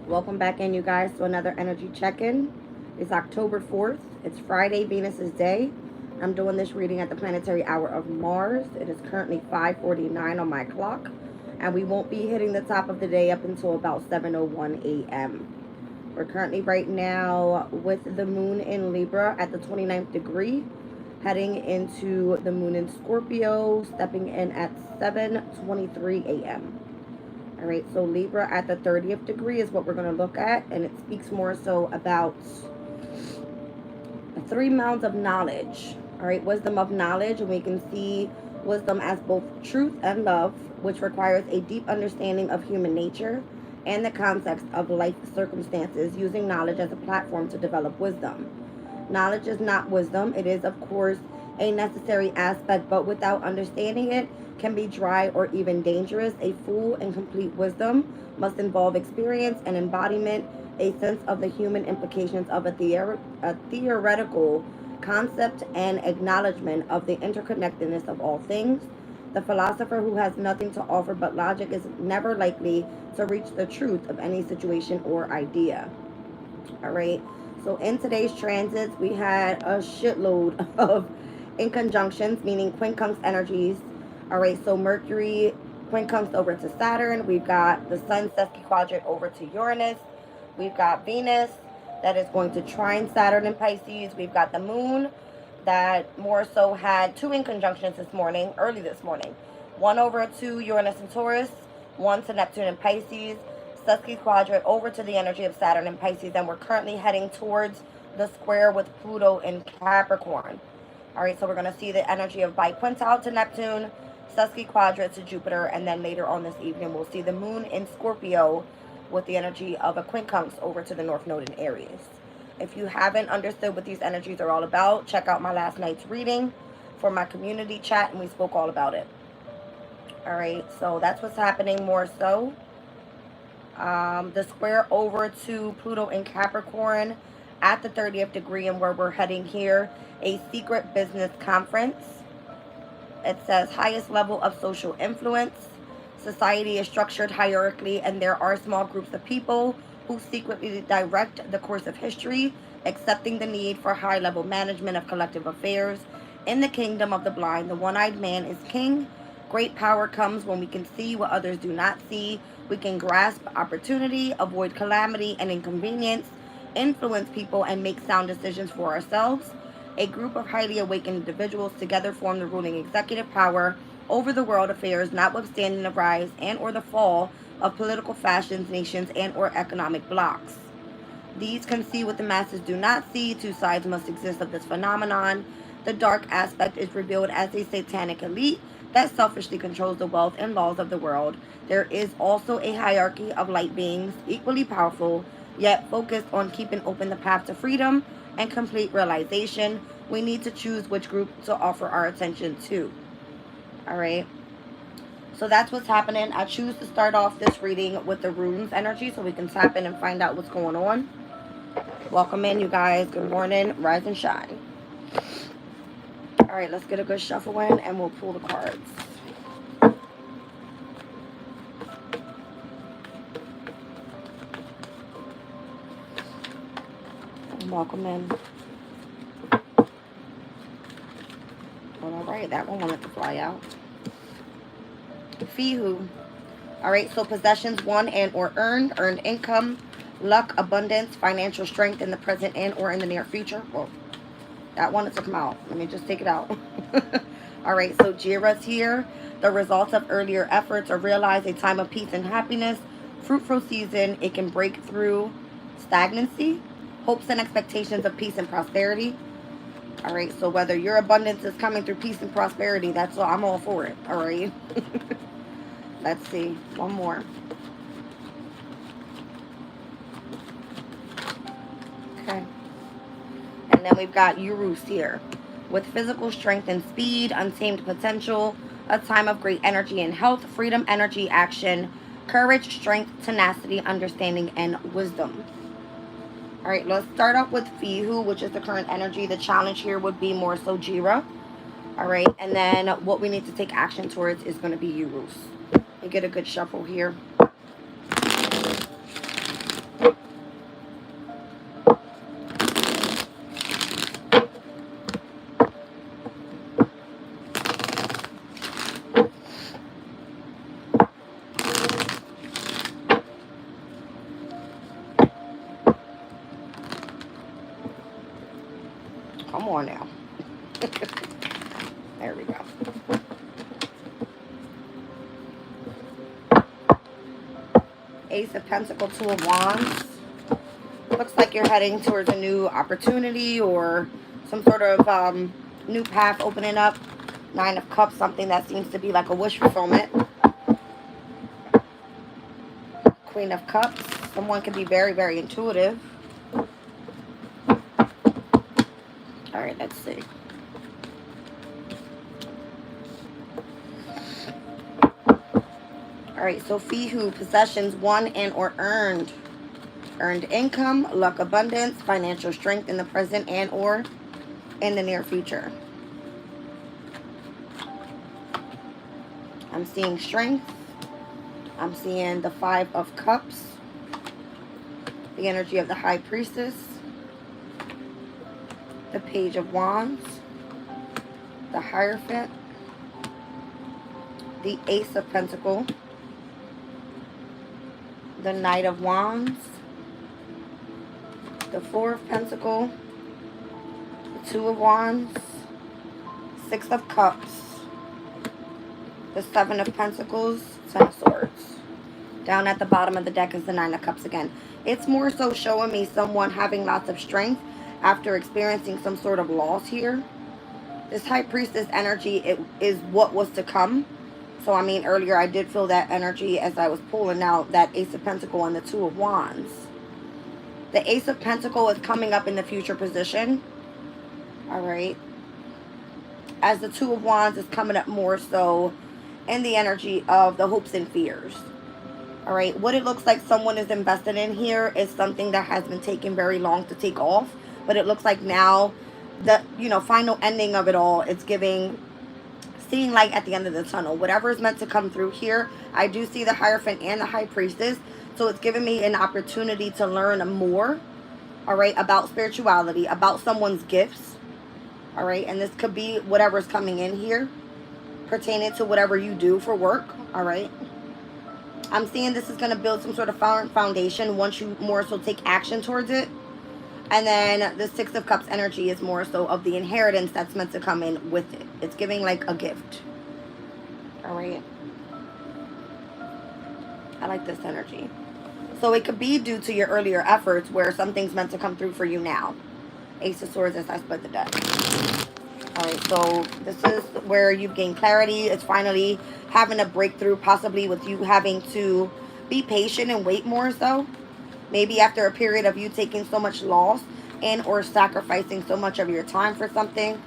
Welcome back in, you guys, to another energy check-in. It's October 4th. It's Friday, Venus's day. I'm doing this reading at the planetary hour of Mars. It is currently 5:49 on my clock, and we won't be hitting the top of the day up until about 7:01 a.m. We're currently right now with the moon in Libra at the 29th degree, heading into the moon in Scorpio, stepping in at 7:23 a.m. All right, so Libra at the 30th degree is what we're going to look at, and it speaks more so about the three mounds of knowledge. All right, wisdom of knowledge, and we can see wisdom as both truth and love, which requires a deep understanding of human nature and the context of life circumstances, using knowledge as a platform to develop wisdom. Knowledge is not wisdom. It is, of course, a necessary aspect, but without understanding it, can be dry or even dangerous. A full and complete wisdom must involve experience and embodiment, a sense of the human implications of a theoretical concept, and acknowledgement of the interconnectedness of all things. The philosopher who has nothing to offer but logic is never likely to reach the truth of any situation or idea. All right. So in today's transits, we had a shitload of inconjunctions, meaning quincunx energies. All right, so Mercury quincunx over to Saturn. We've got the Sun sesquiquadrant over to Uranus. We've got Venus that is going to trine Saturn in Pisces. We've got the Moon that more so had two inconjunctions this morning, early this morning. One over to Uranus and Taurus, one to Neptune and Pisces. Sesquiquadrant over to the energy of Saturn and Pisces, and we're currently heading towards the square with Pluto in Capricorn. All right, so we're going to see the energy of biquintile to Neptune, sesquiquadrant to Jupiter, and then later on this evening we'll see the moon in Scorpio with the energy of a quincunx over to the North Node in Aries. If you haven't understood what these energies are all about, check out my last night's reading for my community chat, and we spoke all about it. All right, so that's what's happening more so. The square over to Pluto in Capricorn at the 30th degree, and where we're heading here, a secret business conference. It says highest level of social influence. Society is structured hierarchically, and there are small groups of people who secretly direct the course of history, accepting the need for high-level management of collective affairs. In the kingdom of the blind, the one-eyed man is king. Great power comes when we can see what others do not see. We can grasp opportunity, avoid calamity and inconvenience, influence people, and make sound decisions for ourselves. A group of highly awakened individuals together form the ruling executive power over the world affairs, notwithstanding the rise and or the fall of political factions, nations, and or economic blocs. These can see what the masses do not see. Two sides must exist of this phenomenon. The dark aspect is revealed as a satanic elite that selfishly controls the wealth and laws of the world. There is also a hierarchy of light beings, equally powerful, yet focused on keeping open the path to freedom and complete realization. We need to choose which group to offer our attention to. All right. So that's what's happening. I choose to start off this reading with the runes energy so we can tap in and find out what's going on. Welcome in, you guys. Good morning. Rise and shine. All right, let's get a good shuffle in and we'll pull the cards. Welcome in. All right, that one wanted to fly out. Fihu. All right, so possessions won and or earned income, luck, abundance, financial strength in the present and or in the near future. Well, that wanted to come out. Let me just take it out. All right, so Jira's here. The results of earlier efforts are realized, a time of peace and happiness, fruitful season. It can break through stagnancy, hopes and expectations of peace and prosperity. All right, so whether your abundance is coming through peace and prosperity, that's all. I'm all for it. All right. Let's see. One more. Okay. And then we've got Urus here. With physical strength and speed, untamed potential, a time of great energy and health, freedom, energy, action, courage, strength, tenacity, understanding, and wisdom. All right, let's start off with Fihu, which is the current energy. The challenge here would be more so Jira. All right, and then what we need to take action towards is going to be Urus. You get a good shuffle here. Come on now. There we go. Ace of Pentacles, Two of Wands. Looks like you're heading towards a new opportunity or some sort of new path opening up. Nine of Cups, something that seems to be like a wish fulfillment. Queen of Cups. Someone can be very, very intuitive. All right, let's see. All right, Sophie, possessions won and or earned. Earned income, luck, abundance, financial strength in the present and or in the near future. I'm seeing strength. I'm seeing the Five of Cups. The energy of the High Priestess. The Page of Wands. The Hierophant. The Ace of Pentacles. The Knight of Wands. The Four of Pentacles. The Two of Wands. Six of Cups. The Seven of Pentacles. Ten of Swords. Down at the bottom of the deck is the Nine of Cups again. It's more so showing me someone having lots of strength after experiencing some sort of loss here. This High Priestess energy, it is what was to come. So, I mean, earlier I did feel that energy as I was pulling out that Ace of Pentacles and the Two of Wands. The Ace of Pentacles is coming up in the future position. All right. As the Two of Wands is coming up more so in the energy of the hopes and fears. All right. What it looks like someone is invested in here is something that has been taking very long to take off. But it looks like now the, final ending of it all, it's giving, seeing light at the end of the tunnel. Whatever is meant to come through here, I do see the Hierophant and the High Priestess. So it's giving me an opportunity to learn more, all right, about spirituality, about someone's gifts, all right? And this could be whatever's coming in here, pertaining to whatever you do for work, all right? I'm seeing this is going to build some sort of foundation once you more so take action towards it. And then the Six of Cups energy is more so of the inheritance that's meant to come in with it. It's giving like a gift. All right. I like this energy. So it could be due to your earlier efforts where something's meant to come through for you now. Ace of Swords as I split the deck. All right, so this is where you've gained clarity. It's finally having a breakthrough, possibly with you having to be patient and wait more so. Maybe after a period of you taking so much loss and or sacrificing so much of your time for something.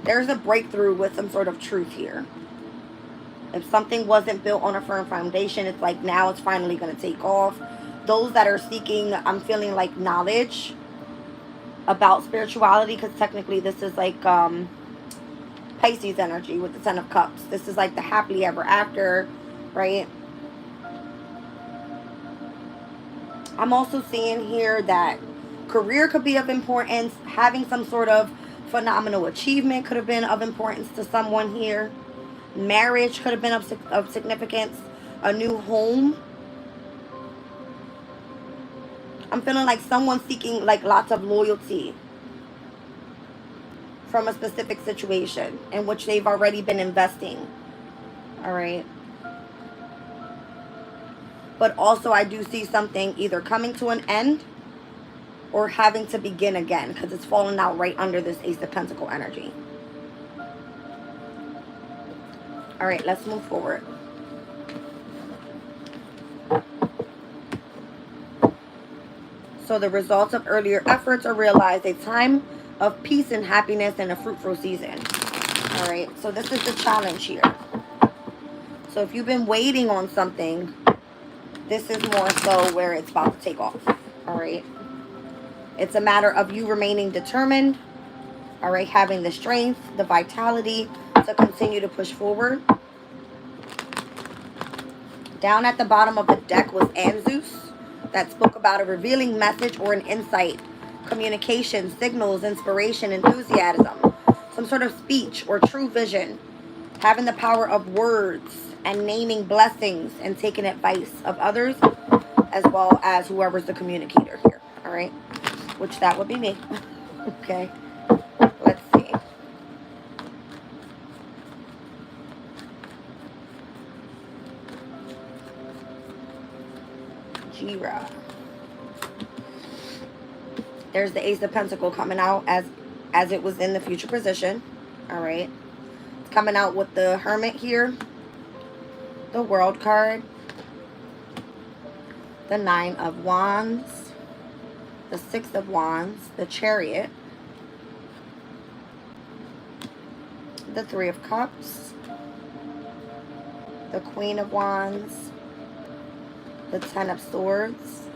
There's a breakthrough with some sort of truth here. If something wasn't built on a firm foundation, it's like now it's finally going to take off. Those that are seeking, I'm feeling like knowledge about spirituality, because technically this is like Pisces energy with the Ten of Cups. This is like the happily ever after, right? I'm also seeing here that career could be of importance. Having some sort of phenomenal achievement could have been of importance to someone here. Marriage could have been of significance. A new home. I'm feeling like someone's seeking like lots of loyalty from a specific situation in which they've already been investing. All right. But also I do see something either coming to an end or having to begin again, because it's falling out right under this Ace of Pentacles energy. All right, let's move forward. So the results of earlier efforts are realized, a time of peace and happiness and a fruitful season. All right, so this is the challenge here. So if you've been waiting on something, this is more so where it's about to take off. All right. It's a matter of you remaining determined. All right. Having the strength, the vitality to continue to push forward. Down at the bottom of the deck was Anzus, that spoke about a revealing message or an insight, communication, signals, inspiration, enthusiasm, some sort of speech or true vision, having the power of words and naming blessings and taking advice of others, as well as whoever's the communicator here. All right, which that would be me. Okay, let's see. Jira. There's the Ace of Pentacles coming out as it was in the future position. All right, it's coming out with the Hermit here, the World card, the Nine of Wands, the Six of Wands, the Chariot, the Three of Cups, the Queen of Wands, the Ten of Swords,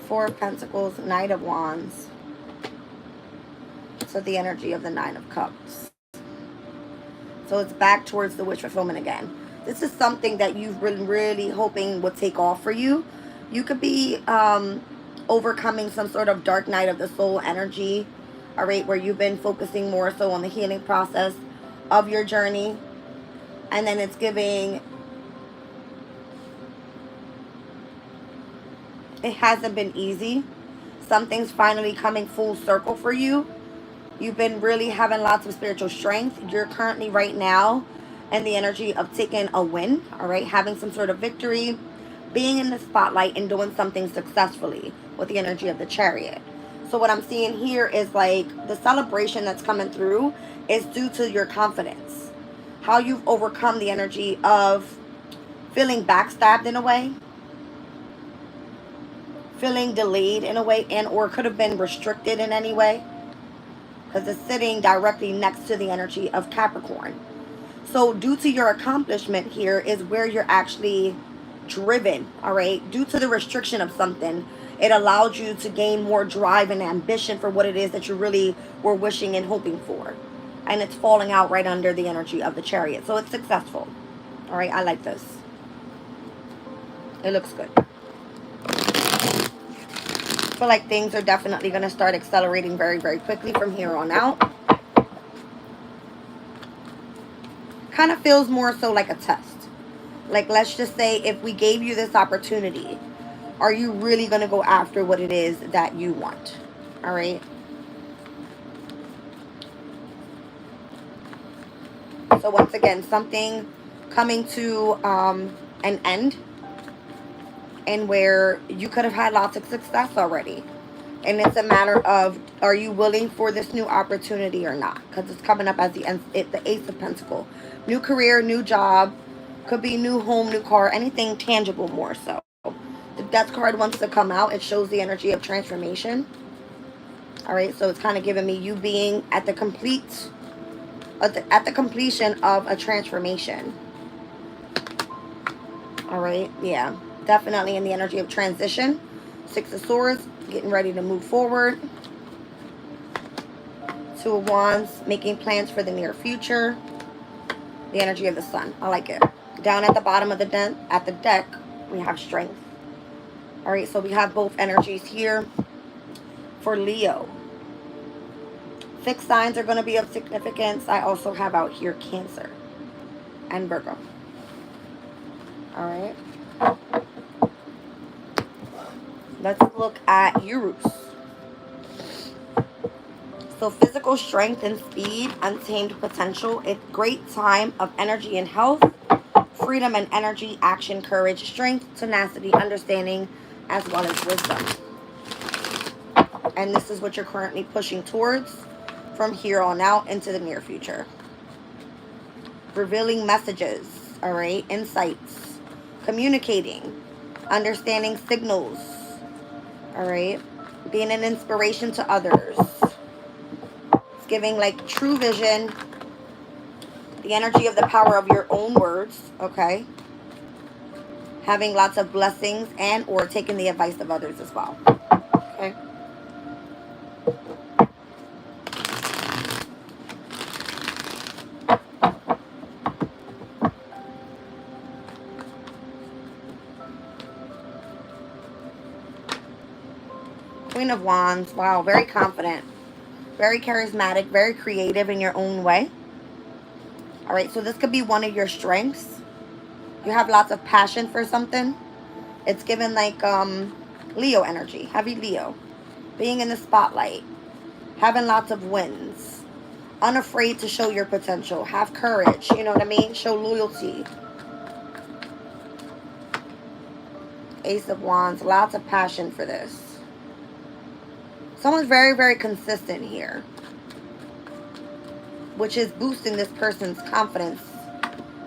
Four of Pentacles, Knight of Wands. So the energy of the Nine of Cups. So it's back towards the wish fulfillment again. This is something that you've been really hoping would take off for you. You could be overcoming some sort of dark night of the soul energy, all right, where you've been focusing more so on the healing process of your journey. And then it's giving, it hasn't been easy. Something's finally coming full circle for you. You've been really having lots of spiritual strength. You're currently right now in the energy of taking a win, all right, having some sort of victory, being in the spotlight and doing something successfully with the energy of the Chariot. So what I'm seeing here is like the celebration that's coming through is due to your confidence. How you've overcome the energy of feeling backstabbed in a way, feeling delayed in a way, and or could have been restricted in any way, because it's sitting directly next to the energy of Capricorn. So due to your accomplishment here is where you're actually driven, all right? Due to the restriction of something, it allowed you to gain more drive and ambition for what it is that you really were wishing and hoping for. And it's falling out right under the energy of the Chariot. So it's successful. All right, I like this. It looks good. I feel like things are definitely going to start accelerating very, very quickly from here on out. Kind of feels more so like a test. Like, let's just say if we gave you this opportunity, are you really going to go after what it is that you want? All right. So once again, something coming to an end, and where you could have had lots of success already. And it's a matter of, are you willing for this new opportunity or not? Because it's coming up as the Ace of Pentacles. New career, new job, could be new home, new car, anything tangible more so. The Death card wants to come out. It shows the energy of transformation. All right, so it's kind of giving me you being at the completion of a transformation. All right, yeah, definitely in the energy of transition. Six of Swords, getting ready to move forward. Two of Wands, making plans for the near future. The energy of the Sun, I like it. Down at the bottom of the deck, we have Strength. All right, so we have both energies here for Leo. Fixed signs are going to be of significance. I also have out here Cancer and Virgo. All right. Let's look at Uranus. So physical strength and speed, untamed potential. It's great time of energy and health, freedom and energy, action, courage, strength, tenacity, understanding, as well as wisdom. And this is what you're currently pushing towards from here on out into the near future. Revealing messages, all right, insights, communicating, understanding signals, all right, being an inspiration to others. It's giving like true vision, the energy of the power of your own words, okay, having lots of blessings and or taking the advice of others as well, okay. Queen of Wands. Wow, very confident. Very charismatic, very creative in your own way. All right, so this could be one of your strengths. You have lots of passion for something. It's given like Leo energy, heavy Leo. Being in the spotlight, having lots of wins, unafraid to show your potential, have courage, you know what I mean? Show loyalty. Ace of Wands, lots of passion for this. Someone's very, very consistent here, which is boosting this person's confidence,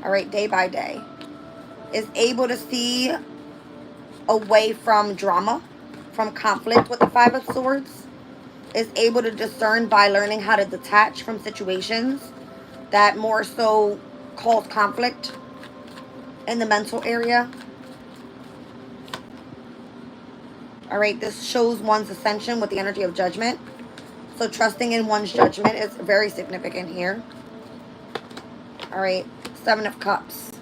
all right, day by day. Is able to see away from drama, from conflict with the Five of Swords. Is able to discern by learning how to detach from situations that more so cause conflict in the mental area. All right, this shows one's ascension with the energy of Judgment. So trusting in one's judgment is very significant here. All right, Seven of Cups.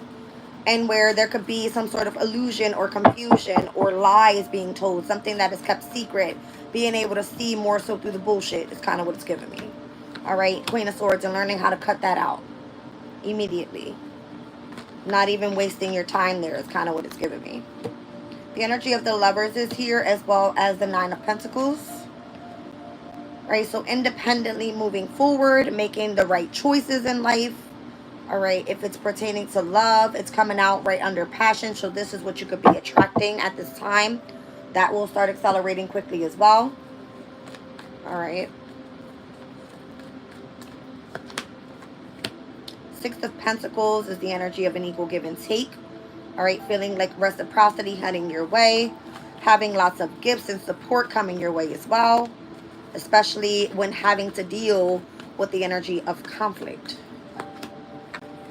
And where there could be some sort of illusion or confusion or lies being told, something that is kept secret, being able to see more so through the bullshit is kind of what it's giving me. All right, Queen of Swords, and learning how to cut that out immediately. Not even wasting your time there is kind of what it's giving me. The energy of the Lovers is here, as well as the Nine of Pentacles. All right, so independently moving forward, making the right choices in life. All right, if it's pertaining to love, it's coming out right under passion. So this is what you could be attracting at this time. That will start accelerating quickly as well. All right. Six of Pentacles is the energy of an equal give and take. All right, feeling like reciprocity heading your way. Having lots of gifts and support coming your way as well. Especially when having to deal with the energy of conflict.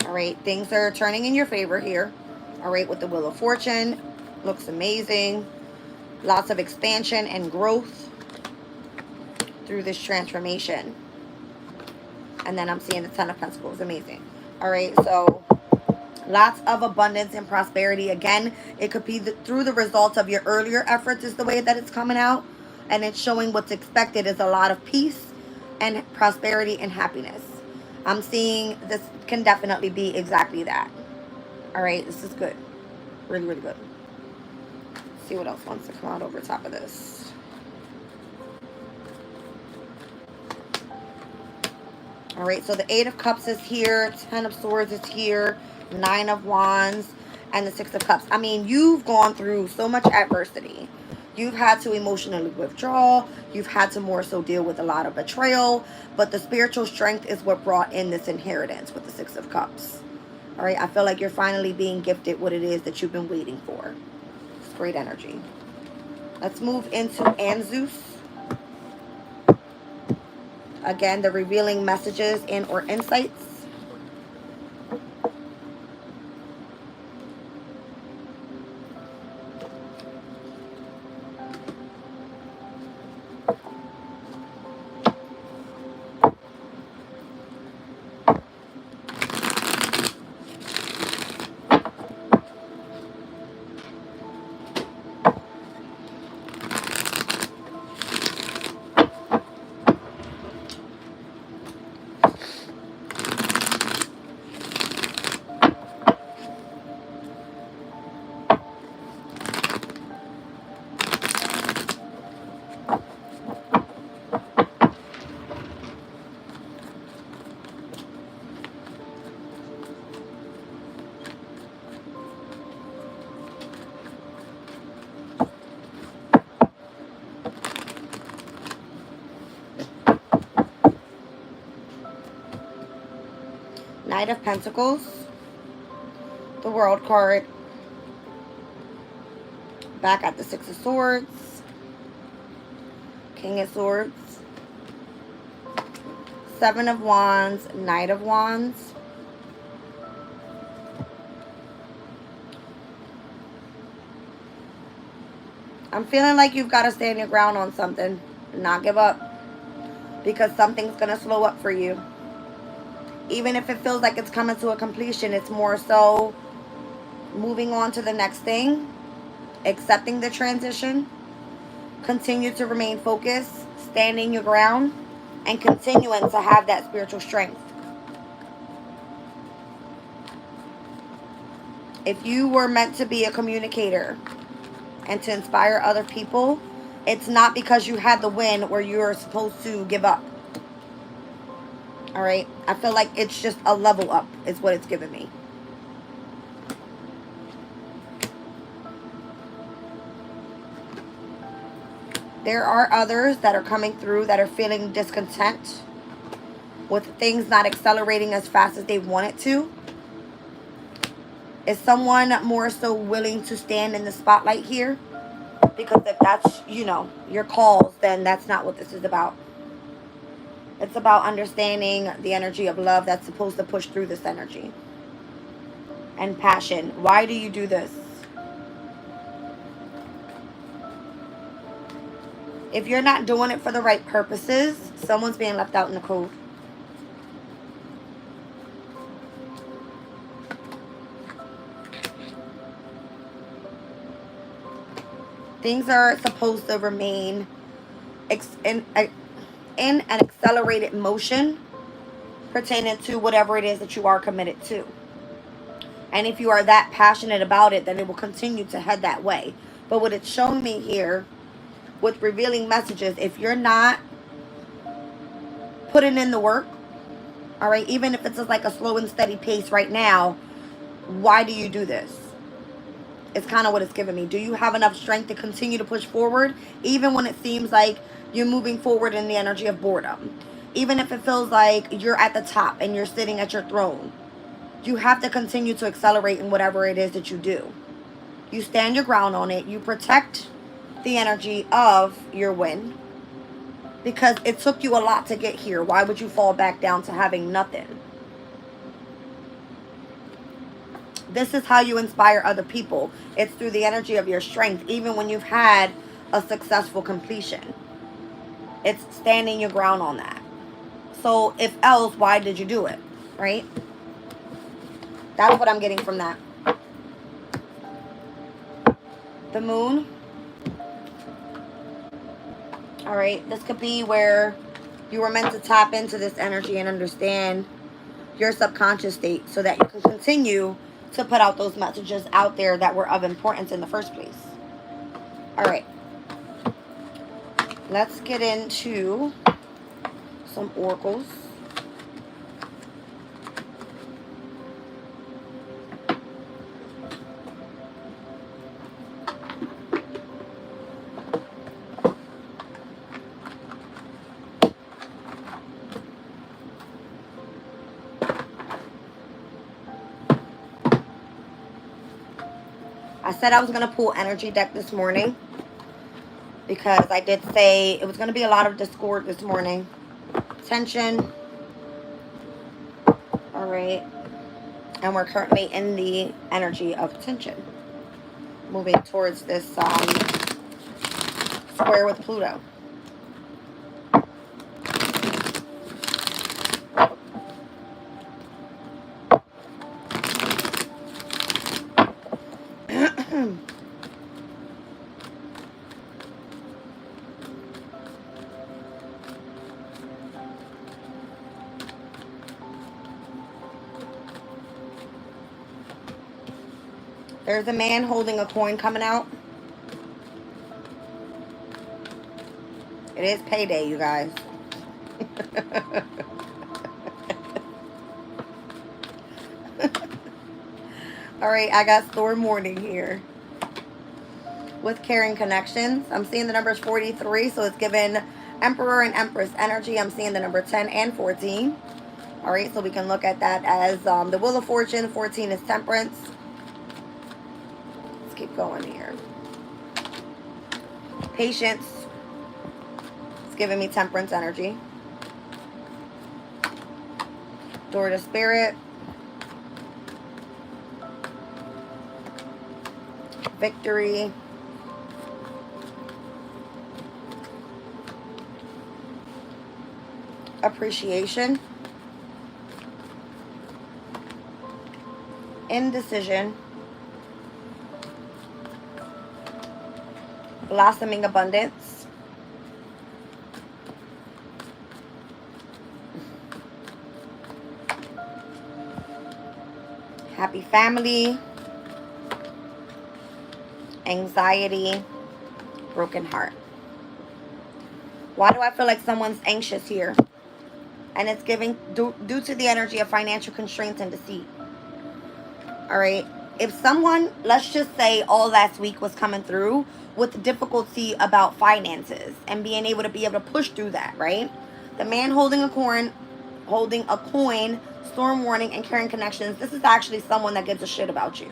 All right, things are turning in your favor here. All right, with the Wheel of Fortune. Looks amazing. Lots of expansion and growth through this transformation. And then I'm seeing the Ten of Pentacles. Amazing. All right, so lots of abundance and prosperity. Again, it could be through the results of your earlier efforts is the way that it's coming out. And it's showing what's expected is a lot of peace and prosperity and happiness. I'm seeing this can definitely be exactly that. All right, this is good. Really, really good. Let's see what else wants to come out over top of this. All right, so the Eight of Cups is here. Ten of Swords is here. Nine of Wands. And the Six of Cups. I mean, you've gone through so much adversity. You've had to emotionally withdraw. You've had to more so deal with a lot of betrayal. But the spiritual strength is what brought in this inheritance with the Six of Cups. All right, I feel like you're finally being gifted what it is that you've been waiting for. It's great energy. Let's move into Anzus. Again, the revealing messages and or insights. Knight of Pentacles, the World card, back at the Six of Swords, King of Swords, Seven of Wands, Knight of Wands, I'm feeling like you've got to stand your ground on something, not give up, because something's going to slow up for you. Even if it feels like it's coming to a completion, it's more so moving on to the next thing, accepting the transition, Continue to remain focused, standing your ground, and continuing to have that spiritual strength. If you were meant to be a communicator and to inspire other people, it's not because you had the win where you're supposed to give up. All right? I feel like it's just a level up is what it's giving me. There are others that are coming through that are feeling discontent with things not accelerating as fast as they want it to. Is someone more so willing to stand in the spotlight here? Because if that's, you know, your calls, then that's not what this is about. It's about understanding the energy of love that's supposed to push through this energy. And passion. Why do you do this? If you're not doing it for the right purposes, someone's being left out in the cold. Things are supposed to remain in an accelerated motion pertaining to whatever it is that you are committed to. And if you are that passionate about it, then it will continue to head that way. But what it's showing me here with revealing messages, if you're not putting in the work, all right, even if it's just like a slow and steady pace right now, why do you do this? It's kind of what it's giving me. Do you have enough strength to continue to push forward, even when it seems like you're moving forward in the energy of boredom? Even if it feels like you're at the top and you're sitting at your throne, you have to continue to accelerate in whatever it is that you do. You stand your ground on it. You protect the energy of your win, because it took you a lot to get here. Why would you fall back down to having nothing? This is how you inspire other people. It's through the energy of your strength, even when you've had a successful completion. It's standing your ground on that. So if else, why did you do it? Right? That's what I'm getting from that. The moon. All right. This could be where you were meant to tap into this energy and understand your subconscious state so that you can continue to put out those messages out there that were of importance in the first place. All right. Let's get into some oracles. I said I was going to pull energy deck this morning because I did say it was going to be a lot of discord this morning. Tension. All right. And we're currently in the energy of tension. Moving towards this square with Pluto. There's a man holding a coin coming out. It is payday, you guys. All right, I got Thor Morning here. With Caring Connections. I'm seeing the numbers 43, so it's given Emperor and Empress energy. I'm seeing the number 10 and 14. All right, so we can look at that as the Wheel of Fortune. 14 is Temperance. Let's keep going here. Patience. It's giving me Temperance energy. Door to Spirit. Victory. Appreciation. Indecision. blossoming abundance. Happy family. Anxiety. Broken heart. Why do I feel like someone's anxious here? And it's giving due to the energy of financial constraints and deceit. All right. If someone, let's just say all last week was coming through with difficulty about finances and being able to push through that, right? The man holding a coin, storm warning, and carrying connections. This is actually someone that gives a shit about you.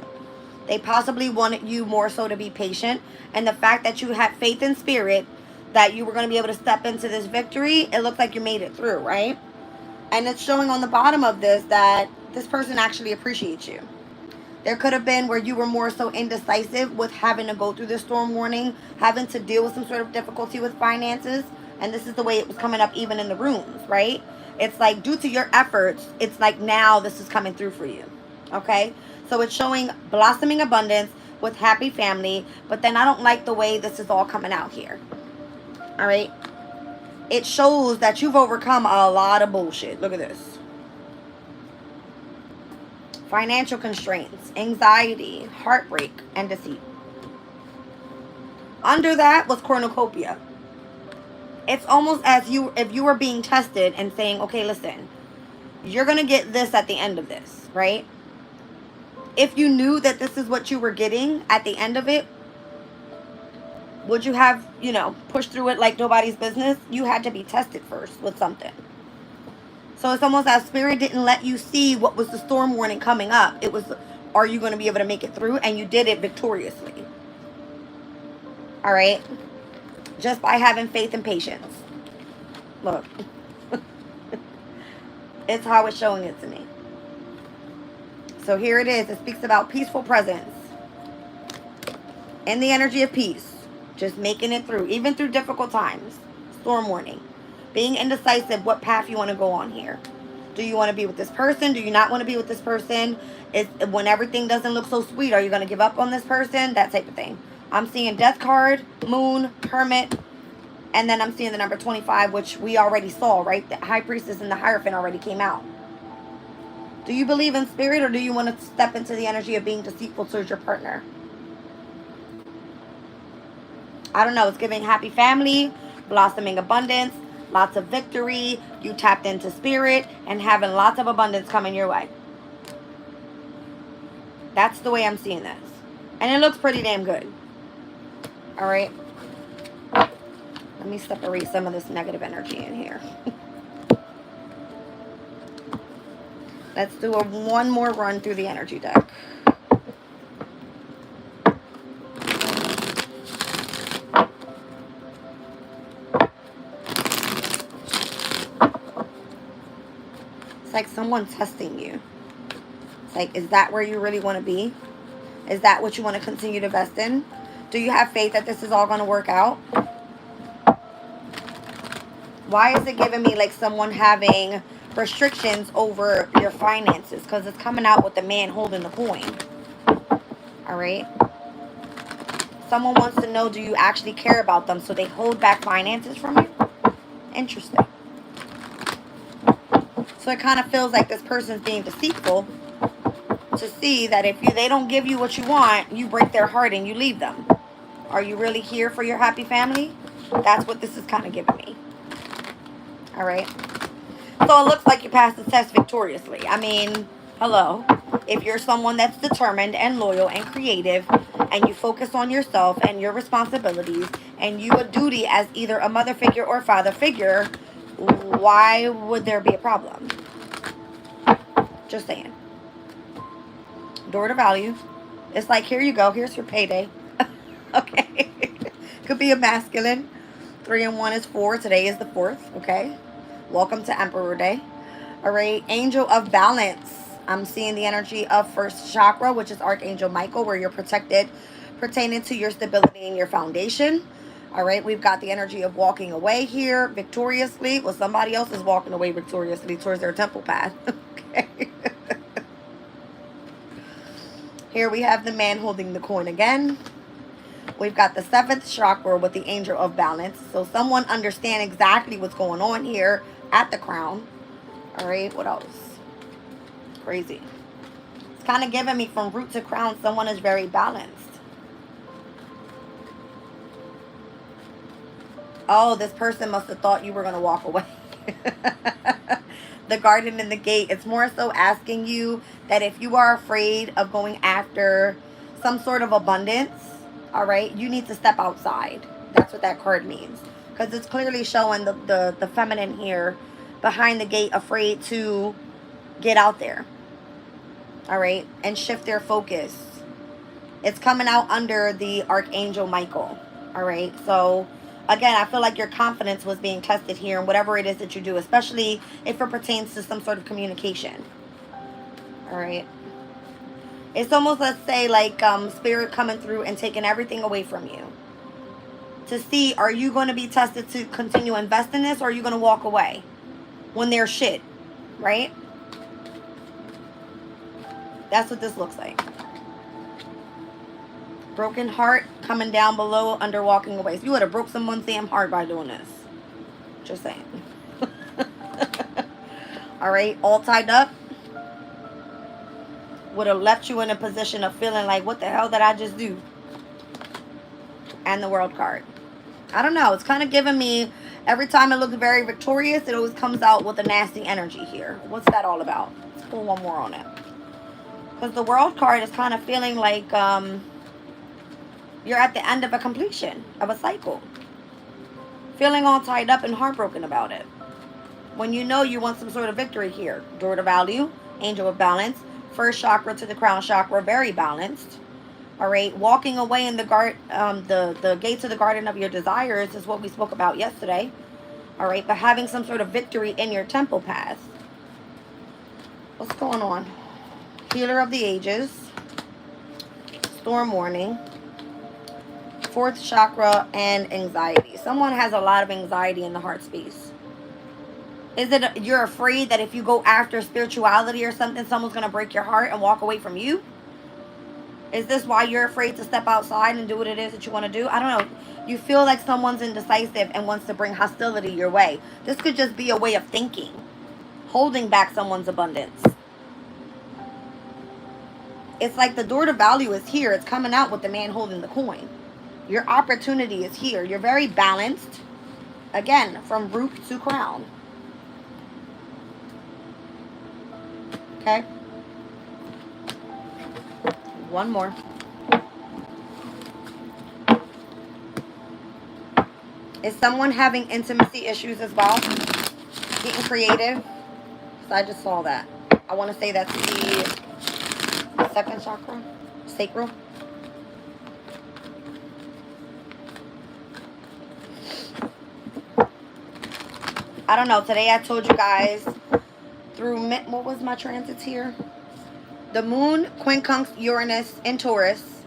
They possibly wanted you more so to be patient. And the fact that you had faith in spirit that you were going to be able to step into this victory, it looks like you made it through, right? And it's showing on the bottom of this that this person actually appreciates you. There could have been where you were more so indecisive with having to go through the storm warning, having to deal with some sort of difficulty with finances. And this is the way it was coming up even in the rooms, right? It's like due to your efforts, it's like now this is coming through for you. Okay? So it's showing blossoming abundance with happy family. But then I don't like the way this is all coming out here. All right? It shows that you've overcome a lot of bullshit. Look at this. Financial constraints, anxiety, heartbreak, and deceit. Under that was cornucopia. It's almost as if you were being tested and saying, okay, listen, you're going to get this at the end of this, right? If you knew that this is what you were getting at the end of it, would you have, pushed through it like nobody's business? You had to be tested first with something. So it's almost as spirit didn't let you see what was the storm warning coming up. It was, are you going to be able to make it through? And you did it victoriously. All right? Just by having faith and patience. Look. It's how it's showing it to me. So here it is. It speaks about peaceful presence. In the energy of peace. Just making it through. Even through difficult times. Storm warning. Being indecisive what path you want to go on here. Do you want to be with this person? Do you not want to be with this person? When everything doesn't look so sweet, are you going to give up on this person? That type of thing. I'm seeing Death card, Moon, Hermit, and then I'm seeing the number 25, which we already saw, right? The High Priestess and the Hierophant already came out. Do you believe in spirit, or do you want to step into the energy of being deceitful towards your partner? I don't know. It's giving happy family, blossoming abundance, lots of victory. You tapped into spirit and having lots of abundance coming your way. That's the way I'm seeing this. And it looks pretty damn good. All right. Let me separate some of this negative energy in here. Let's do one more run through the energy deck. It's like someone testing you. It's like, is that where you really want to be? Is that what you want to continue to invest in? Do you have faith that this is all going to work out? Why is it giving me like someone having restrictions over your finances? Because it's coming out with the man holding the coin. All right. Someone wants to know, do you actually care about them? So they hold back finances from you? Interesting. So it kind of feels like this person's being deceitful to see that if they don't give you what you want, you break their heart and you leave them. Are you really here for your happy family? That's what this is kind of giving me. All right. So it looks like you passed the test victoriously. I mean, hello. If you're someone that's determined and loyal and creative, and you focus on yourself and your responsibilities, and you a duty as either a mother figure or father figure, why would there be a problem? Just saying. Door to value. It's like, here you go. Here's your payday. Okay. Could be a masculine. 3 and 1 is 4. Today is the 4th. Okay. Welcome to Emperor Day. All right. Angel of Balance. I'm seeing the energy of first chakra, which is Archangel Michael, where you're protected pertaining to your stability and your foundation. All right. We've got the energy of walking away here victoriously. Well, somebody else is walking away victoriously towards their temple path. Okay. Here we have the man holding the coin again. We've got the 7th chakra with the angel of balance. So someone understand exactly what's going on here at the crown. All right, what else? Crazy. It's kind of giving me from root to crown, someone is very balanced. Oh, this person must have thought you were going to walk away. The garden and the gate. It's more so asking you that if you are afraid of going after some sort of abundance, all right, you need to step outside. That's what that card means. Because it's clearly showing the feminine here behind the gate, afraid to get out there. All right, and shift their focus. It's coming out under the Archangel Michael. All right, so again, I feel like your confidence was being tested here in whatever it is that you do, especially if it pertains to some sort of communication. All right. It's almost, let's say, like spirit coming through and taking everything away from you. To see, are you going to be tested to continue to invest in this, or are you going to walk away when there's shit, right? That's what this looks like. Broken heart coming down below under walking away. So you would have broke someone's damn heart by doing this. Just saying. All right, all tied up. Would have left you in a position of feeling like, what the hell did I just do? And the World card. I don't know. It's kind of giving me, every time it looks very victorious, it always comes out with a nasty energy here. What's that all about? Let's pull one more on it. Because the World card is kind of feeling like you're at the end of a completion of a cycle. Feeling all tied up and heartbroken about it. When you know you want some sort of victory here. Door to value, angel of balance, first chakra to the crown chakra, very balanced. All right, walking away in the the gates of the garden of your desires is what we spoke about yesterday. All right, but having some sort of victory in your temple path. What's going on? Healer of the ages, storm warning, 4th chakra, and anxiety. Someone has a lot of anxiety in the heart space. Is it you're afraid that if you go after spirituality or something, someone's going to break your heart and walk away from you? Is this why you're afraid to step outside and do what it is that you want to do? I don't know. You feel like someone's indecisive and wants to bring hostility your way. This could just be a way of thinking, holding back someone's abundance. It's like the door to value is here. It's coming out with the man holding the coin. Your opportunity is here. You're very balanced. Again, from root to crown. Okay. One more. Is someone having intimacy issues as well? Getting creative? So I just saw that. I want to say that's the 2nd chakra. Sacral. I don't know. Today I told you guys through, what was my transits here? The moon, quincunx, Uranus, and Taurus,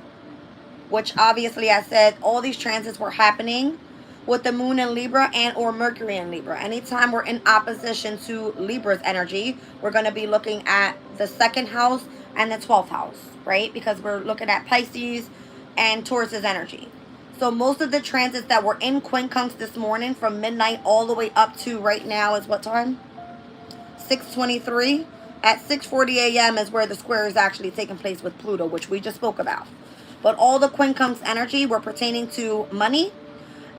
which obviously I said all these transits were happening with the moon in Libra and or Mercury in Libra. Anytime we're in opposition to Libra's energy, we're going to be looking at the 2nd house and the 12th house, right? Because we're looking at Pisces and Taurus's energy. So most of the transits that were in quincunx this morning from midnight all the way up to right now is what time? 6:23. At 6:40 a.m. is where the square is actually taking place with Pluto, which we just spoke about. But all the quincunx energy were pertaining to money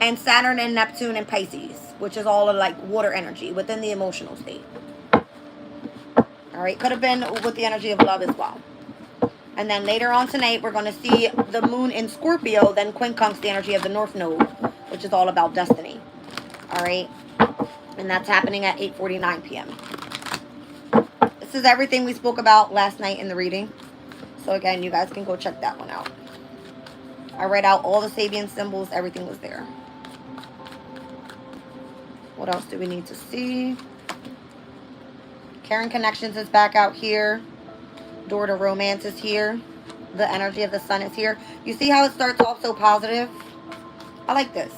and Saturn and Neptune and Pisces, which is all of like water energy within the emotional state. All right, could have been with the energy of love as well. And then later on tonight, we're going to see the moon in Scorpio, then quincunx, the energy of the North Node, which is all about destiny. All right, and that's happening at 8:49 p.m. This is everything we spoke about last night in the reading. So again, you guys can go check that one out. I read out all the Sabian symbols. Everything was there. What else do we need to see? Karen Connections is back out here. Door to Romance is here. The energy of the sun is here. You see how it starts off so positive? I like this.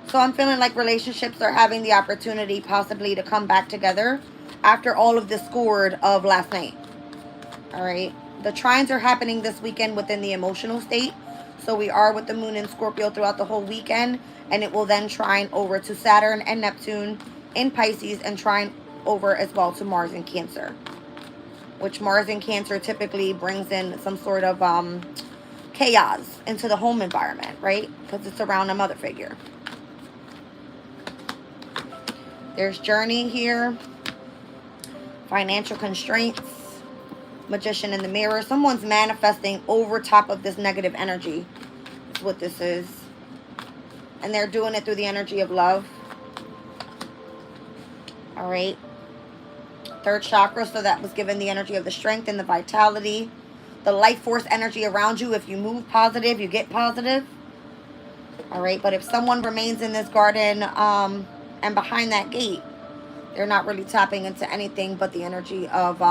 So I'm feeling like relationships are having the opportunity possibly to come back together after all of the discord of last night. All right. The trines are happening this weekend within the emotional state. So we are with the moon in Scorpio throughout the whole weekend, and it will then trine over to Saturn and Neptune in Pisces and trine over as well to Mars in Cancer, which Mars in Cancer typically brings in some sort of chaos into the home environment, right? Because it's around a mother figure. There's journey here, financial constraints, Magician in the mirror. Someone's manifesting over top of this negative energy is what this is. And they're doing it through the energy of love. All right. Third chakra, so that was given the energy of the strength and the vitality. The life force energy around you. If you move positive, you get positive. All right. But if someone remains in this garden and behind that gate, they're not really tapping into anything but the energy of...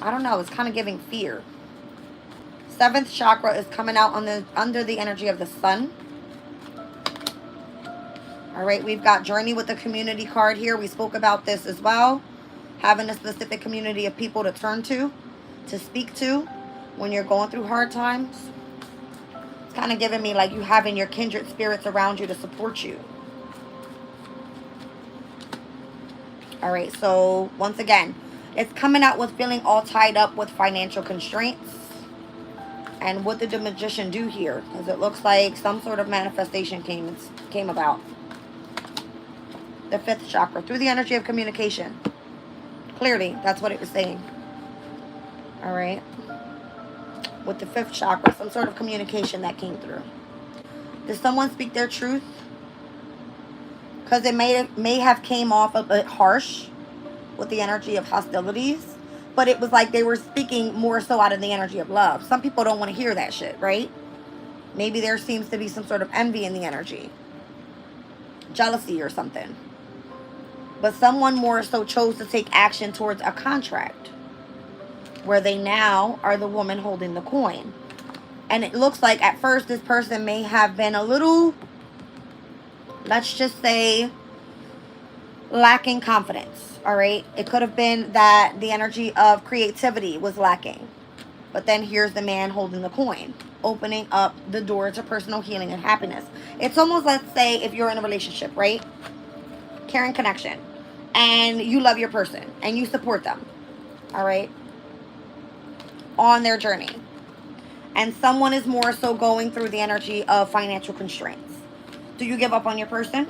I don't know, it's kind of giving fear. Seventh chakra is coming out on the under the energy of the sun. All right, we've got journey with the community card here. We spoke about this as well. Having a specific community of people to turn to speak to when you're going through hard times. It's kind of giving me like you having your kindred spirits around you to support you. All right, so once again, it's coming out with feeling all tied up with financial constraints. And what did the Magician do here? Because it looks like some sort of manifestation came about. The fifth chakra, through the energy of communication. Clearly, that's what it was saying. All right. With the fifth chakra, some sort of communication that came through. Did someone speak their truth? Because it may have came off a bit harsh with the energy of hostilities, but it was like they were speaking more so out of the energy of love. Some people don't want to hear that shit, right? Maybe there seems to be some sort of envy in the energy, jealousy or something. But someone more so chose to take action towards a contract where they now are the woman holding the coin. And it looks like at first this person may have been a little, let's just say, lacking confidence. All right, it could have been that the energy of creativity was lacking, but then here's the man holding the coin, opening up the door to personal healing and happiness. It's almost, let's say, if you're in a relationship, right? Caring connection, and you love your person and you support them, all right, on their journey, and someone is more so going through the energy of financial constraints. Do you give up on your person?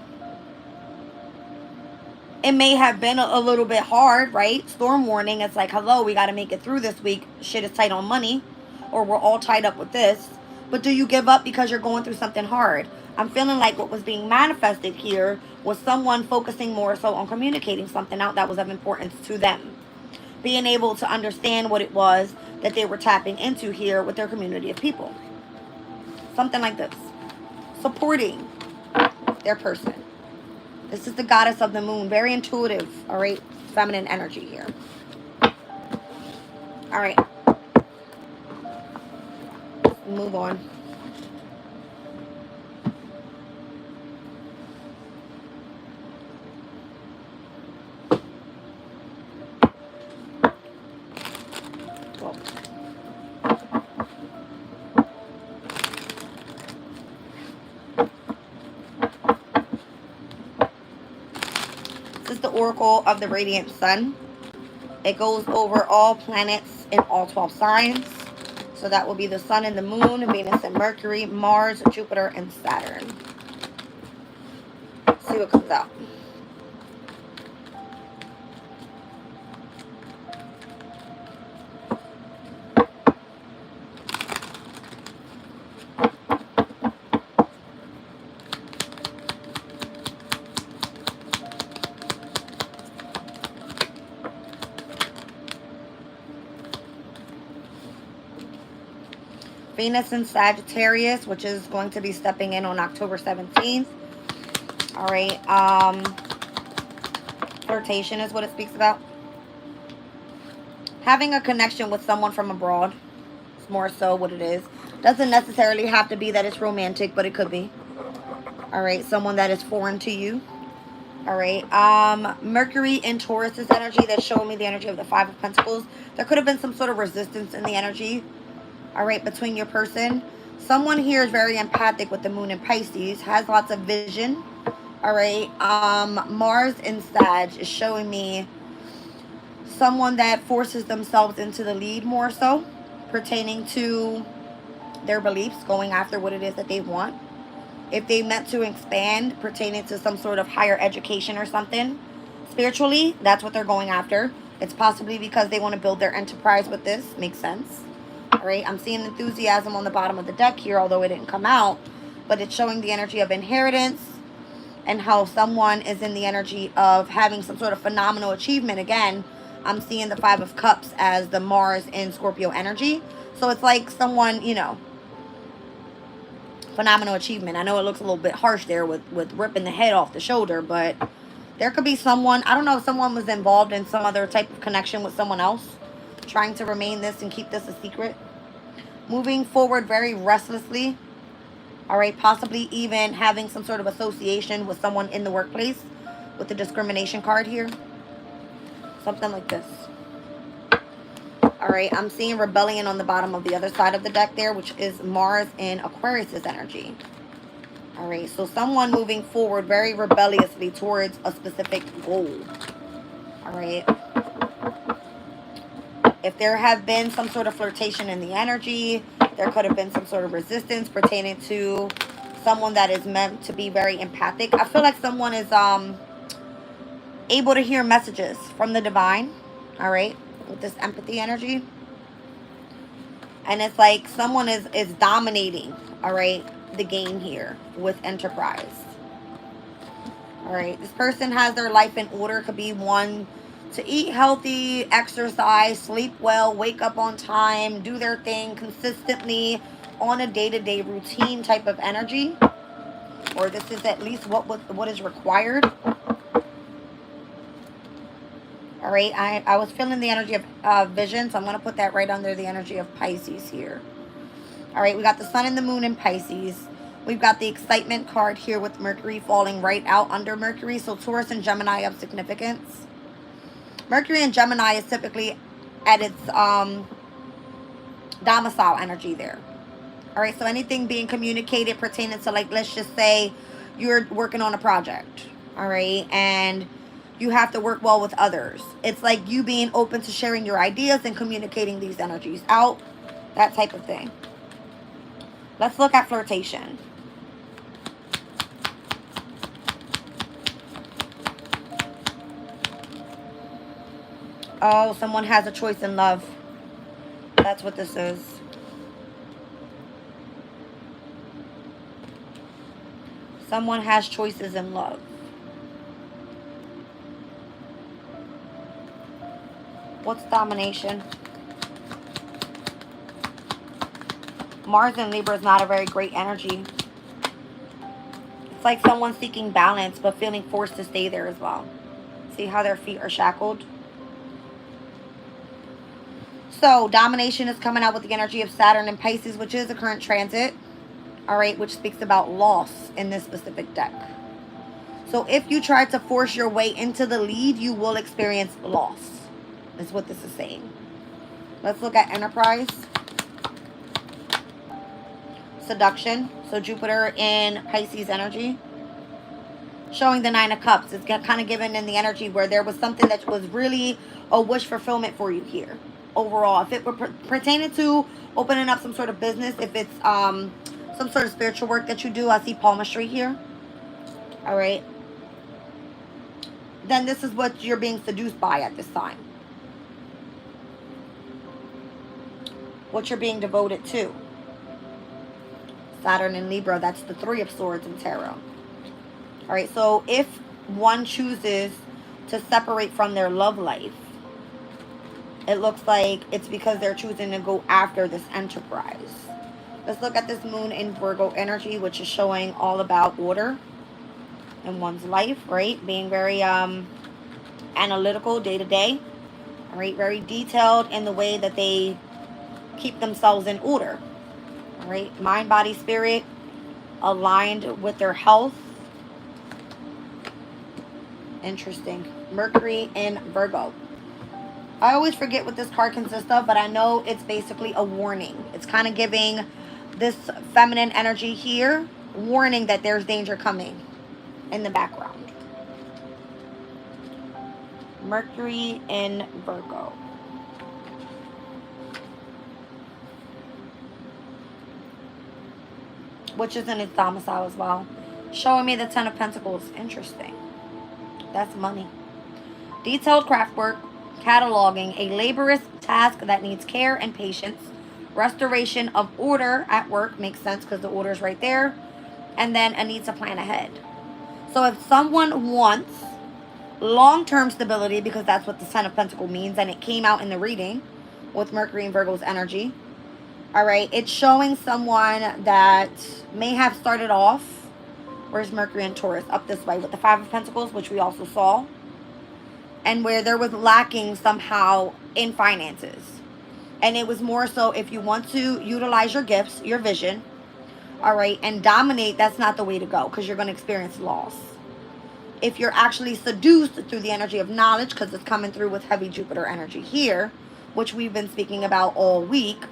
It may have been a little bit hard, right? Storm warning. It's like, hello, we got to make it through this week. Shit is tight on money, or we're all tied up with this. But do you give up because you're going through something hard? I'm feeling like what was being manifested here was someone focusing more so on communicating something out that was of importance to them. Being able to understand what it was that they were tapping into here with their community of people. Something like this. Supporting their person. This is the goddess of the moon. Very intuitive, all right? Feminine energy here. All right. Move on. Whoa. This is the Oracle of the Radiant Sun. It goes over all planets in all 12 signs. So that will be the Sun and the Moon, Venus and Mercury, Mars, Jupiter, and Saturn. Let's see what comes out. Venus in Sagittarius, which is going to be stepping in on October 17th. All right. Flirtation is what it speaks about. Having a connection with someone from abroad. It's more so what it is. Doesn't necessarily have to be that it's romantic, but it could be. All right. Someone that is foreign to you. All right. Mercury in Taurus's energy. That's showing me the energy of the Five of Pentacles. There could have been some sort of resistance in the energy all right, between your person. Someone here is very empathic with the moon in Pisces, has lots of vision, all right. Mars in Sag is showing me someone that forces themselves into the lead more so, pertaining to their beliefs, going after what it is that they want. If they meant to expand, pertaining to some sort of higher education or something, spiritually, that's what they're going after. It's possibly because they want to build their enterprise with this. Makes sense. All right, I'm seeing enthusiasm on the bottom of the deck here, although it didn't come out. But it's showing the energy of inheritance and how someone is in the energy of having some sort of phenomenal achievement. Again, I'm seeing the Five of Cups as the Mars in Scorpio energy. So it's like someone, you know, phenomenal achievement. I know it looks a little bit harsh there with ripping the head off the shoulder, but there could be someone, I don't know if someone was involved in some other type of connection with someone else, trying to remain this and keep this a secret. Moving forward very restlessly. All right, possibly even having some sort of association with someone in the workplace with the discrimination card here. Something like this. All right, I'm seeing rebellion on the bottom of the other side of the deck there, which is Mars in Aquarius's energy. All right, so someone moving forward very rebelliously towards a specific goal. All right. If there have been some sort of flirtation in the energy, there could have been some sort of resistance pertaining to someone that is meant to be very empathic. I feel like someone is able to hear messages from the divine. All right, with this empathy energy. And it's like someone is dominating, all right, the game here with enterprise. All right, this person has their life in order. Could be one to eat healthy, exercise, sleep well, wake up on time, do their thing consistently on a day-to-day routine type of energy. Or this is at least what is required. All right, I was feeling the energy of vision, so I'm going to put that right under the energy of Pisces here. All right, we got the sun and the moon in Pisces. We've got the excitement card here with Mercury falling right out under Mercury. So Taurus and Gemini have significance. Mercury and Gemini is typically at its domicile energy there. All right, so anything being communicated pertaining to, like, let's just say you're working on a project, all right, and you have to work well with others. It's like you being open to sharing your ideas and communicating these energies out, that type of thing. Let's look at flirtation. Oh, someone has a choice in love. That's what this is. Someone has choices in love. What's domination? Mars in Libra is not a very great energy. It's like someone seeking balance but feeling forced to stay there as well. See how their feet are shackled? So domination is coming out with the energy of Saturn and Pisces, which is a current transit. All right, which speaks about loss in this specific deck. So if you try to force your way into the lead, you will experience loss. Is what this is saying. Let's look at enterprise. Seduction. So Jupiter in Pisces energy. Showing the Nine of Cups. It's kind of given in the energy where there was something that was really a wish fulfillment for you here. Overall, if it were pertaining to opening up some sort of business, if it's some sort of spiritual work that you do, I see palmistry here. All right. Then this is what you're being seduced by at this time. What you're being devoted to. Saturn and Libra, that's the Three of Swords in tarot. All right, so if one chooses to separate from their love life, it looks like it's because they're choosing to go after this enterprise. Let's look at this moon in Virgo energy, which is showing all about order in one's life, right? Being very analytical day to day, all right? Very detailed in the way that they keep themselves in order, all right? Mind, body, spirit, aligned with their health. Interesting. Mercury in Virgo. I always forget what this card consists of, but I know it's basically a warning. It's kind of giving this feminine energy here, warning that there's danger coming in the background. Mercury in Virgo. Which is in its domicile as well. Showing me the Ten of Pentacles. Interesting. That's money. Detailed craft work. Cataloging. A laborious task that needs care and patience. Restoration of order at work. Makes sense because the order is right there. And then a need to plan ahead. So if someone wants long-term stability, because that's what the Ten of Pentacles means, and it came out in the reading with Mercury and Virgo's energy. All right, it's showing someone that may have started off, where's Mercury and Taurus? Up this way with the Five of Pentacles, which we also saw. And where there was lacking somehow in finances. And it was more so if you want to utilize your gifts, your vision, all right, and dominate, that's not the way to go because you're going to experience loss. If you're actually seduced through the energy of knowledge, because it's coming through with heavy Jupiter energy here, which we've been speaking about all week,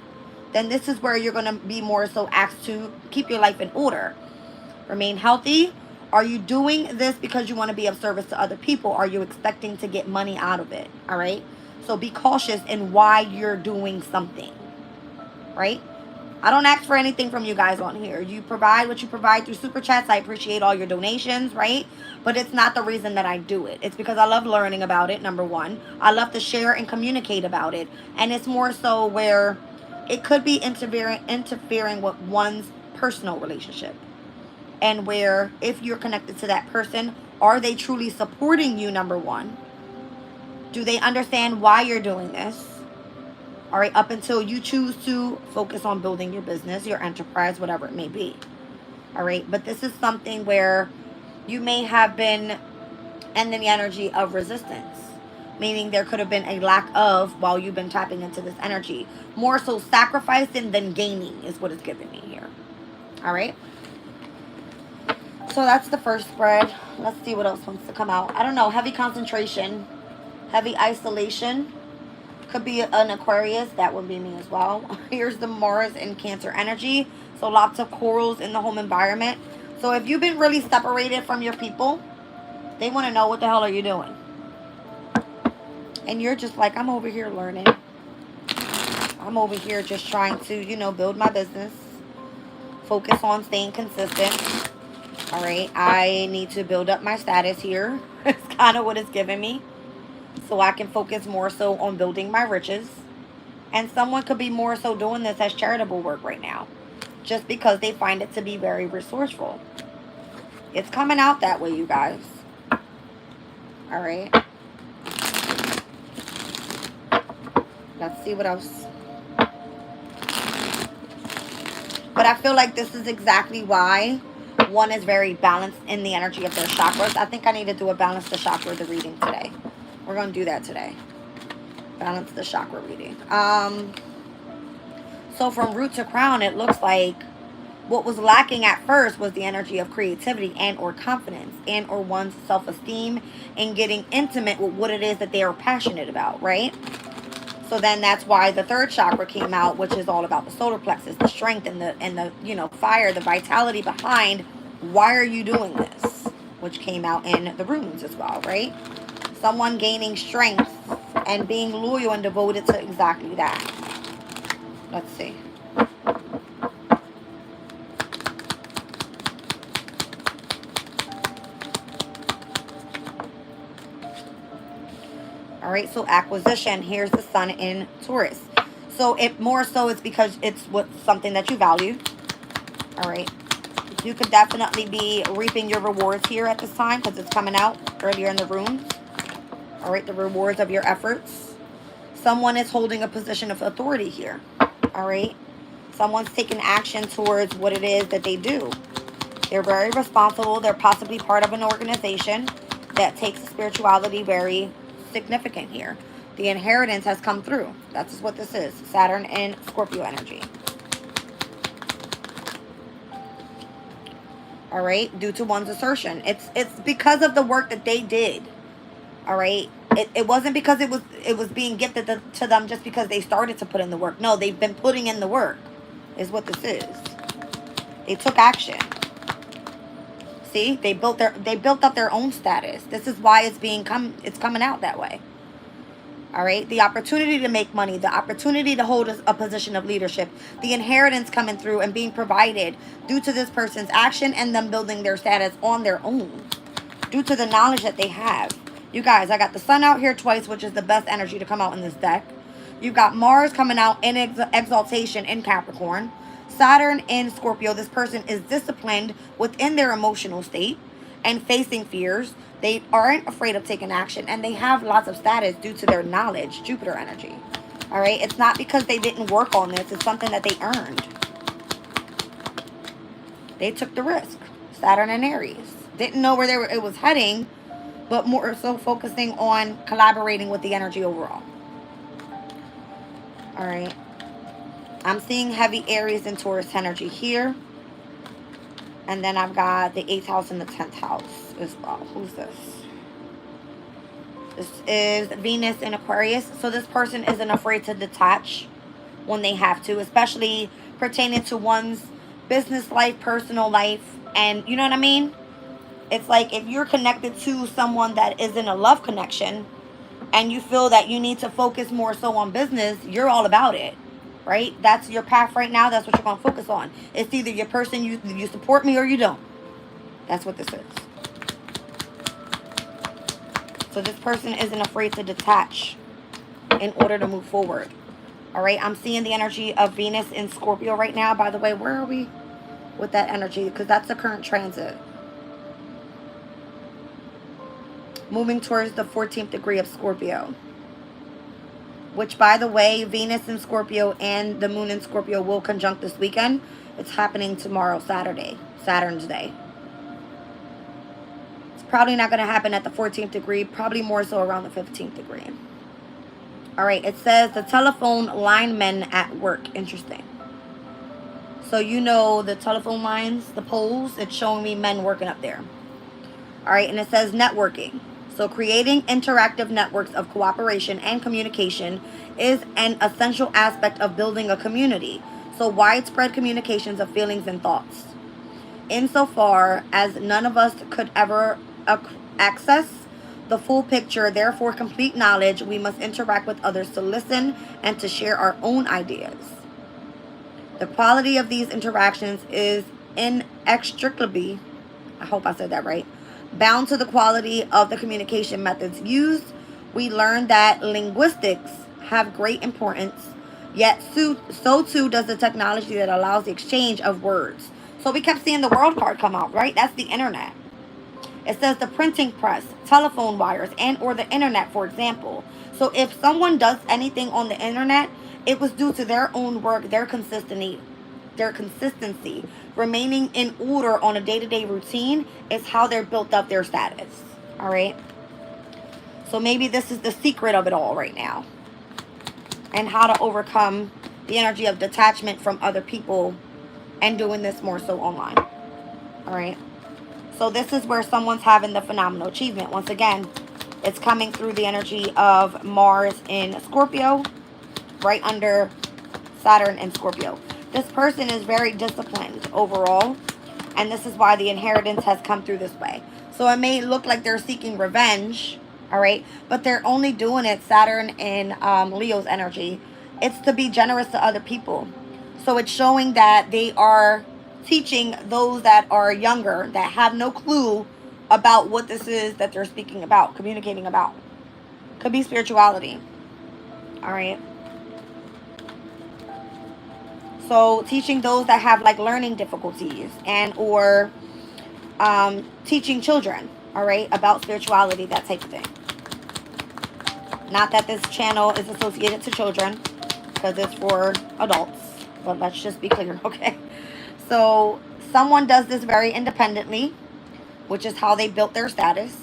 then this is where you're going to be more so asked to keep your life in order. Remain healthy. Are you doing this because you want to be of service to other people? Are you expecting to get money out of it? All right. So be cautious in why you're doing something. Right. I don't ask for anything from you guys on here. You provide what you provide through super chats. I appreciate all your donations. Right. But it's not the reason that I do it. It's because I love learning about it. Number one, I love to share and communicate about it. And it's more so where it could be interfering with one's personal relationship. And where if you're connected to that person, are they truly supporting you, number one? Do they understand why you're doing this? All right, up until you choose to focus on building your business, your enterprise, whatever it may be. All right, but this is something where you may have been in the energy of resistance. Meaning there could have been a lack of while you've been tapping into this energy. More so sacrificing than gaining is what it's giving me here. All right. So that's the first spread. Let's see what else wants to come out. I don't know. Heavy concentration. Heavy isolation. Could be an Aquarius. That would be me as well. Here's the Mars and Cancer energy. So lots of quarrels in the home environment. So if you've been really separated from your people, they want to know what the hell are you doing. And you're just like, I'm over here learning. I'm over here just trying to, you know, build my business. Focus on staying consistent. All right. I need to build up my status here. It's kind of what it's giving me. So I can focus more so on building my riches. And someone could be more so doing this as charitable work right now. Just because they find it to be very resourceful. It's coming out that way, you guys. All right. Let's see what else. But I feel like this is exactly why one is very balanced in the energy of their chakras. I think I need to do a balance the chakra the reading today. We're going to do that today. Balance the chakra reading. So from root to crown, it looks like what was lacking at first was the energy of creativity and or confidence and or one's self-esteem and getting intimate with what it is that they are passionate about, right? So then that's why the third chakra came out, which is all about the solar plexus, the strength and the you know, fire, the vitality behind why are you doing this, which came out in the runes as well, right? Someone gaining strength and being loyal and devoted to exactly that. Let's see. All right, so acquisition. Here's the sun in Taurus. So it more so it's because it's something that you value. All right. You could definitely be reaping your rewards here at this time because it's coming out earlier in the room. All right, the rewards of your efforts. Someone is holding a position of authority here. All right. Someone's taking action towards what it is that they do. They're very responsible. They're possibly part of an organization that takes spirituality very significant here. The inheritance has come through. That's what this is. Saturn and Scorpio energy. All right, due to one's assertion. It's because of the work that they did. All right, It wasn't because it was being gifted to them just because they started to put in the work. No, they've been putting in the work, is what this is. They took action. See, they built up their own status. This is why it's coming out that way. All right, the opportunity to make money, the opportunity to hold a position of leadership, the inheritance coming through and being provided due to this person's action and them building their status on their own, due to the knowledge that they have. You guys, I got the sun out here twice, which is the best energy to come out in this deck. You've got Mars coming out in exaltation in Capricorn. Saturn in Scorpio. This person is disciplined within their emotional state and facing fears. They aren't afraid of taking action, and they have lots of status due to their knowledge, Jupiter energy. All right, it's not because they didn't work on this. It's something that they earned. They took the risk. Saturn and Aries. Didn't know where it was heading, but more so focusing on collaborating with the energy overall. All right. I'm seeing heavy Aries and Taurus energy here. And then I've got the 8th house and the 10th house as well. Who's this? This is Venus in Aquarius. So this person isn't afraid to detach when they have to, especially pertaining to one's business life, personal life. And you know what I mean? It's like if you're connected to someone that isn't a love connection and you feel that you need to focus more so on business, you're all about it. Right? That's your path right now. That's what you're going to focus on. It's either your person, you support me or you don't. That's what this is. So this person isn't afraid to detach in order to move forward. All right? I'm seeing the energy of Venus in Scorpio right now. By the way, where are we with that energy? Because that's the current transit. Moving towards the 14th degree of Scorpio. Which, by the way, Venus in Scorpio and the moon in Scorpio will conjunct this weekend. It's happening tomorrow, Saturday, Saturn's day. It's probably not going to happen at the 14th degree, probably more so around the 15th degree. All right, it says the telephone linemen at work. Interesting. So you know the telephone lines, the poles, it's showing me men working up there. All right, and it says networking. So creating interactive networks of cooperation and communication is an essential aspect of building a community. So widespread communications of feelings and thoughts. Insofar as none of us could ever access the full picture, therefore complete knowledge, we must interact with others to listen and to share our own ideas. The quality of these interactions is inextricably, I hope I said that right, bound to the quality of the communication methods used. We learned that linguistics have great importance, yet so too does the technology that allows the exchange of words. So we kept seeing the world card come out, right? That's the internet. It says the printing press, telephone wires, and or the internet, for example. So if someone does anything on the internet, it was due to their own work, their consistency, remaining in order on a day-to-day routine is how they're built up their status. All right. So maybe this is the secret of it all right now, and how to overcome the energy of detachment from other people and doing this more so online. All right. So this is where someone's having the phenomenal achievement. Once again, it's coming through the energy of Mars in Scorpio, right under Saturn in Scorpio. This person is very disciplined overall, and this is why the inheritance has come through this way. So it may look like they're seeking revenge, all right, but they're only doing it, Saturn in Leo's energy. It's to be generous to other people. So it's showing that they are teaching those that are younger, that have no clue about what this is that they're speaking about, communicating about. Could be spirituality, all right. So teaching those that have like learning difficulties and or teaching children, all right, about spirituality, that type of thing. Not that this channel is associated to children, because it's for adults, but let's just be clear, okay? So someone does this very independently, which is how they built their status,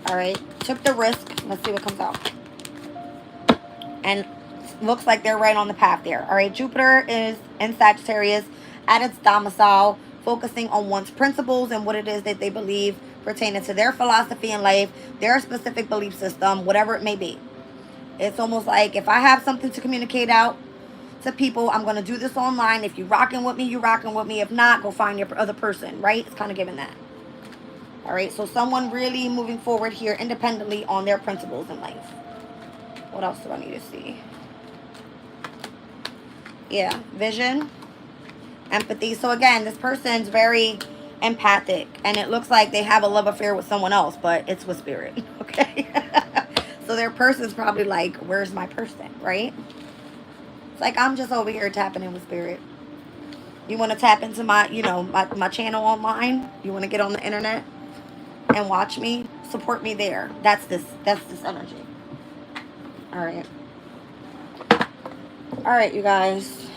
all right? Took the risk. Let's see what comes out. And looks like they're right on the path there. All right, Jupiter is in Sagittarius at its domicile, focusing on one's principles and what it is that they believe pertaining to their philosophy in life, their specific belief system, whatever it may be. It's almost like if I have something to communicate out to people, I'm going to do this online. If you rocking with me, you rocking with me. If not, go find your other person, right? It's kind of giving that. All right, so someone really moving forward here independently on their principles in life. What else do I need to see? Yeah, vision, empathy. So again, this person's very empathic, and it looks like they have a love affair with someone else, but it's with spirit, okay? So their person's probably like, where's my person, right? It's like, I'm just over here tapping in with spirit. You want to tap into my, you know, my channel online? You want to get on the internet and watch me? Support me there. That's this energy. All right. All right, you guys.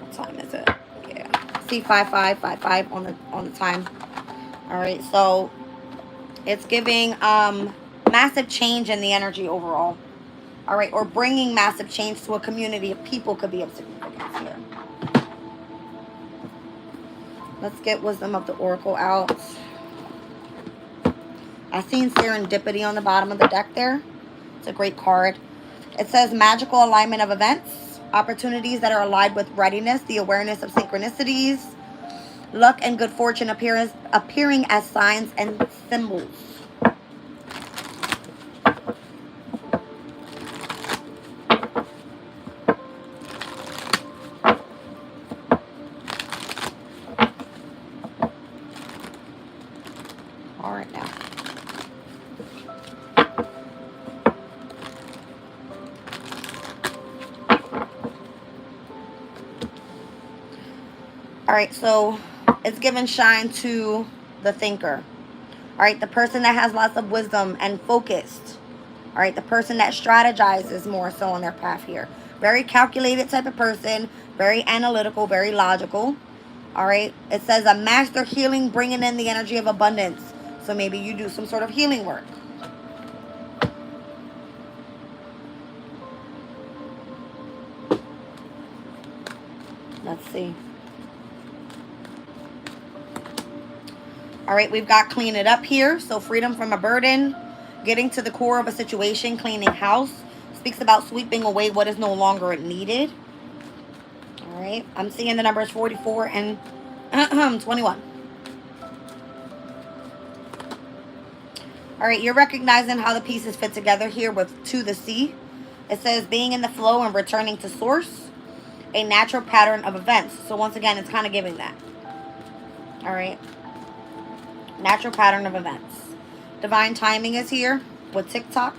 What time is it? Yeah. C5555 on the time. All right. So it's giving massive change in the energy overall. All right, or bringing massive change to a community of people could be of significance here. Let's get Wisdom of the Oracle out. I seen Serendipity on the bottom of the deck there. It's a great card. It says magical alignment of events, opportunities that are aligned with readiness, the awareness of synchronicities, luck and good fortune appearing as signs and symbols. All right now. All right, so it's giving shine to the thinker. All right, the person that has lots of wisdom and focused. All right, the person that strategizes more so on their path here. Very calculated type of person, very analytical, very logical. All right, it says a master healing, bringing in the energy of abundance. So maybe you do some sort of healing work. Let's see. All right, we've got clean it up here. So freedom from a burden, getting to the core of a situation, cleaning house. Speaks about sweeping away what is no longer needed. All right, I'm seeing the numbers 44 and 21. All right, you're recognizing how the pieces fit together here with to the sea. It says being in the flow and returning to source, a natural pattern of events. So once again, it's kind of giving that. All right. Natural pattern of events. Divine timing is here with TikTok.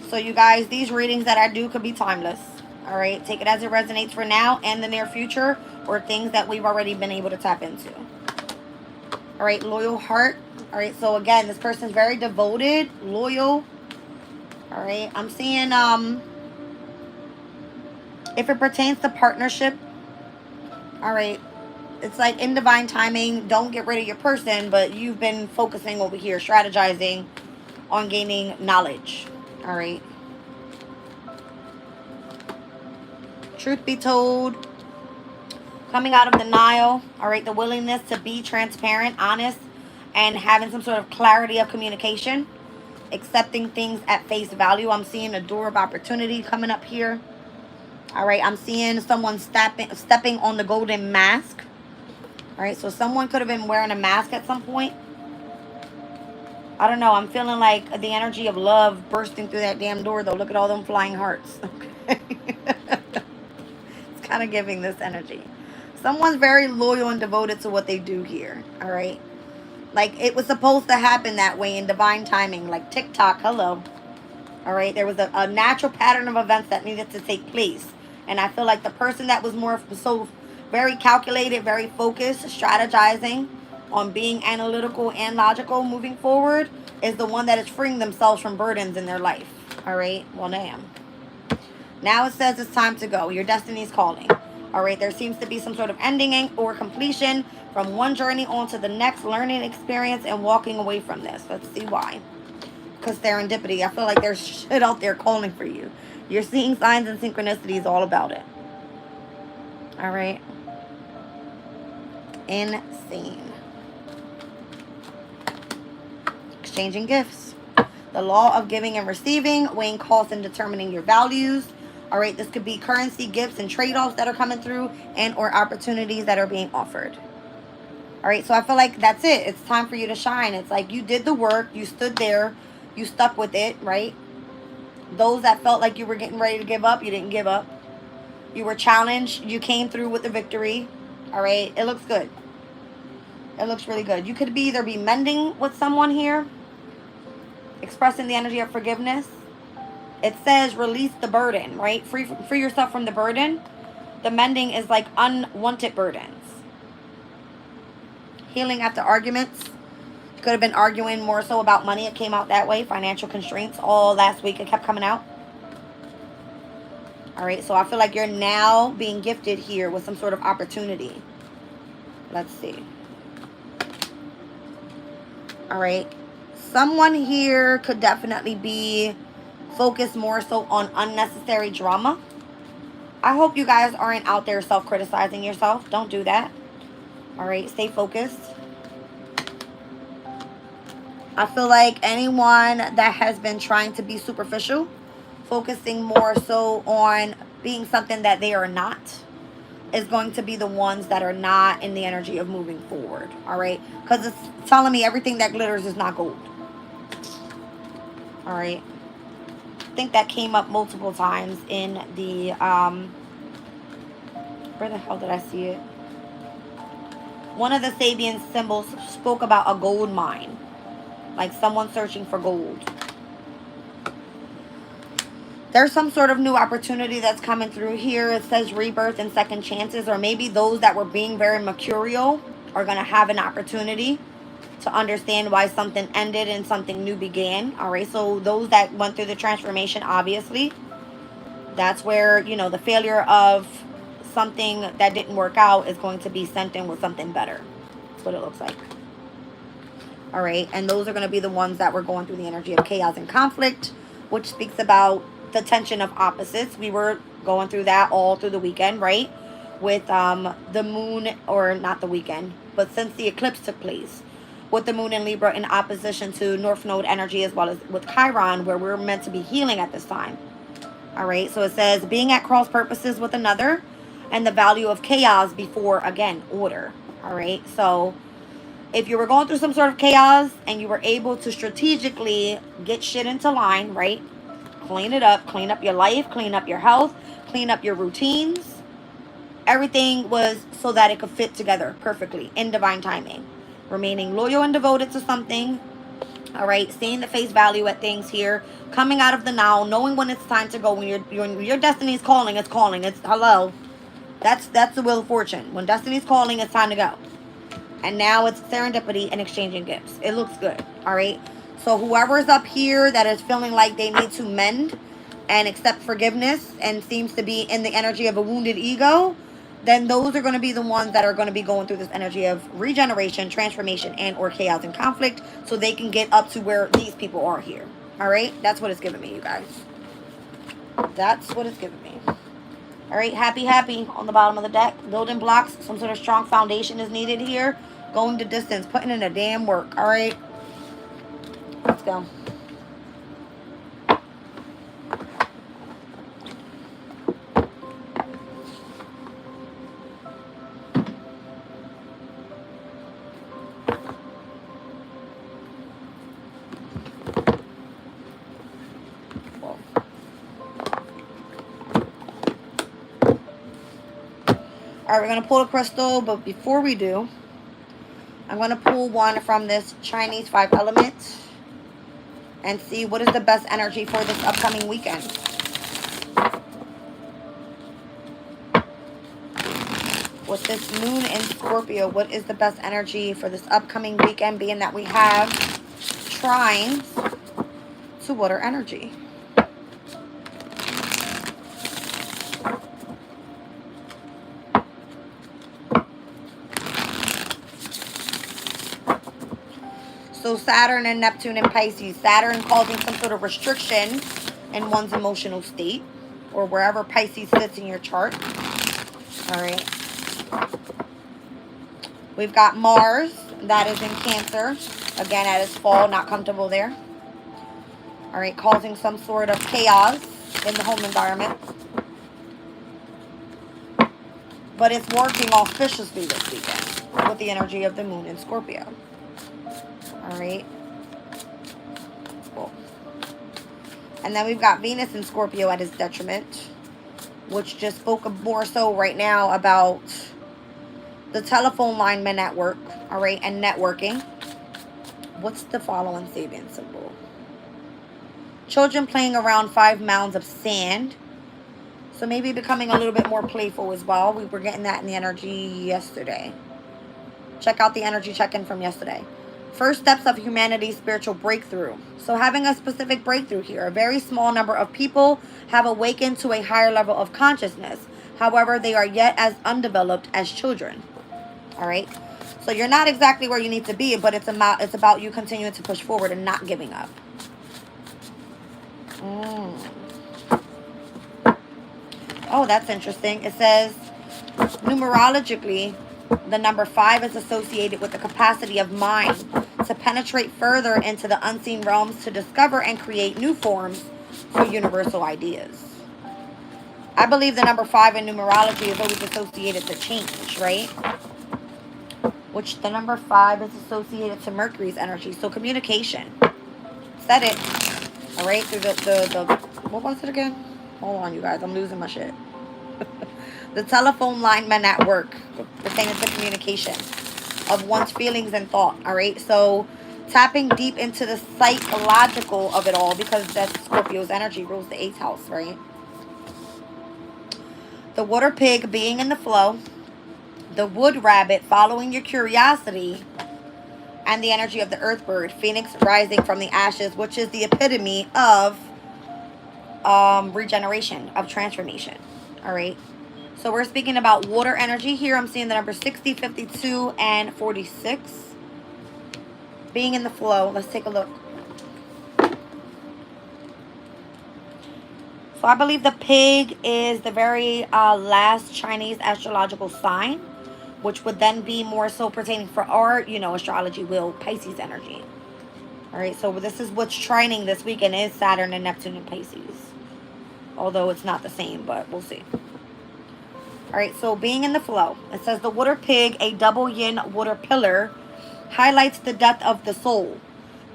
So you guys, these readings that I do could be timeless. All right. Take it as it resonates for now and the near future, or things that we've already been able to tap into. All right. Loyal heart. All right. So again, this person's very devoted, loyal. All right. I'm seeing, if it pertains to partnership, all right, it's like in divine timing, don't get rid of your person, but you've been focusing over here, strategizing on gaining knowledge. All right. Truth be told, coming out of denial. All right. The willingness to be transparent, honest, and having some sort of clarity of communication. Accepting things at face value. I'm seeing a door of opportunity coming up here. All right. I'm seeing someone stepping on the golden mask. All right, so someone could have been wearing a mask at some point. I don't know. I'm feeling like the energy of love bursting through that damn door, though. Look at all them flying hearts. Okay. It's kind of giving this energy. Someone's very loyal and devoted to what they do here. All right. Like, it was supposed to happen that way in divine timing. Like TikTok, hello. All right. There was a natural pattern of events that needed to take place. And I feel like the person that was more so very calculated, very focused, strategizing on being analytical and logical moving forward is the one that is freeing themselves from burdens in their life. All right. Well, damn. Now it says it's time to go. Your destiny's calling. All right. There seems to be some sort of ending or completion from one journey on to the next learning experience and walking away from this. Let's see why. Because serendipity. I feel like there's shit out there calling for you. You're seeing signs and synchronicities all about it. All right. Insane. exchanging gifts. The law of giving and receiving, weighing costs and determining your values. All right, this could be currency, gifts, and trade-offs that are coming through, and or opportunities that are being offered. All right, so I feel like that's it. It's time for you to shine. It's like you did the work, you stood there, you stuck with it, right? Those that felt like you were getting ready to give up, you didn't give up. You were challenged, you came through with the victory. All right, it looks good. It looks really good. You could either be mending with someone here, expressing the energy of forgiveness. It says release the burden, right? Free yourself from the burden. The mending is like unwanted burdens. Healing after arguments. You could have been arguing more so about money. It came out that way. Financial constraints. All last week it kept coming out. All right, so I feel like you're now being gifted here with some sort of opportunity. Let's see. All right. Someone here could definitely be focused more so on unnecessary drama. I hope you guys aren't out there self-criticizing yourself. Don't do that. All right, stay focused. I feel like anyone that has been trying to be superficial, focusing more so on being something that they are not, is going to be the ones that are not in the energy of moving forward. All right, because it's telling me everything that glitters is not gold. All right, I think that came up multiple times in the where the hell did I see it? One of the Sabian symbols spoke about a gold mine, like someone searching for gold. There's some sort of new opportunity that's coming through here. It says rebirth and second chances, or maybe those that were being very mercurial are going to have an opportunity to understand why something ended and something new began. All right, so those that went through the transformation, obviously, that's where, you know, the failure of something that didn't work out is going to be sent in with something better. That's what it looks like. All right, and those are going to be the ones that were going through the energy of chaos and conflict, which speaks about the tension of opposites. We were going through that all through the weekend, right? With the moon, or not the weekend, but since the eclipse took place, with the moon in Libra in opposition to North Node energy, as well as with Chiron, where we're meant to be healing at this time. All right, so it says being at cross purposes with another, and the value of chaos before, again, order. All right, so if you were going through some sort of chaos and you were able to strategically get shit into line, right? Clean it up, clean up your life, clean up your health, clean up your routines. Everything was so that it could fit together perfectly in divine timing. Remaining loyal and devoted to something. All right, seeing the face value at things here, coming out of the now, knowing when it's time to go. When your destiny is calling, it's calling. It's hello. That's the wheel of fortune. When destiny's calling, it's time to go. And now it's serendipity and exchanging gifts. It looks good. All right. So whoever's up here that is feeling like they need to mend and accept forgiveness and seems to be in the energy of a wounded ego, then those are going to be the ones that are going to be going through this energy of regeneration, transformation, and or chaos and conflict, so they can get up to where these people are here. All right. That's what it's giving me, you guys. That's what it's giving me. All right, happy on the bottom of the deck. Building blocks, some sort of strong foundation is needed here. Going the distance, putting in a damn work. All right, let's go. All right, we're going to pull a crystal, but before we do, I'm going to pull one from this Chinese 5 element and see what is the best energy for this upcoming weekend. With this moon in Scorpio, what is the best energy for this upcoming weekend, being that we have trines to water energy? So Saturn and Neptune and Pisces. Saturn causing some sort of restriction in one's emotional state, or wherever Pisces sits in your chart. All right. We've got Mars That is in Cancer. Again, at its fall, not comfortable there. All right, causing some sort of chaos in the home environment. But it's working auspiciously this weekend with the energy of the moon in Scorpio. All right. Cool. And then we've got Venus in Scorpio at its detriment, which just spoke more so right now about the telephone lineman at work, all right, and networking. What's the following Sabian symbol? Children playing around 5 mounds of sand. So maybe becoming a little bit more playful as well. We were getting that in the energy yesterday. Check out the energy check-in from yesterday. First steps of humanity's spiritual breakthrough. So having a specific breakthrough here. A very small number of people have awakened to a higher level of consciousness. However, they are yet as undeveloped as children. All right. So you're not exactly where you need to be, but it's about you continuing to push forward and not giving up. Oh, that's interesting. It says, numerologically, the number 5 is associated with the capacity of mind to penetrate further into the unseen realms to discover and create new forms for universal ideas. I believe the number 5 in numerology is always associated to change, right? Which the number 5 is associated to Mercury's energy. So communication. Said it. All right, through the what was it again? Hold on, you guys. I'm losing my shit. The telephone lineman at work. Pertaining to communication of one's feelings and thought. All right, so tapping deep into the psychological of it all, because that's Scorpio's energy rules the 8th house, right? The water pig being in the flow. The wood rabbit following your curiosity. And the energy of the earth bird, phoenix rising from the ashes, which is the epitome of regeneration, of transformation. All right. So we're speaking about water energy here. I'm seeing the number 60, 52, and 46. Being in the flow. Let's take a look. So I believe the pig is the very last Chinese astrological sign, which would then be more so pertaining for our, astrology wheel, Pisces energy. All right, so this is what's trining this weekend is Saturn and Neptune in Pisces. Although it's not the same, but we'll see. All right, so being in the flow. It says the water pig, a double yin water pillar, highlights the depth of the soul.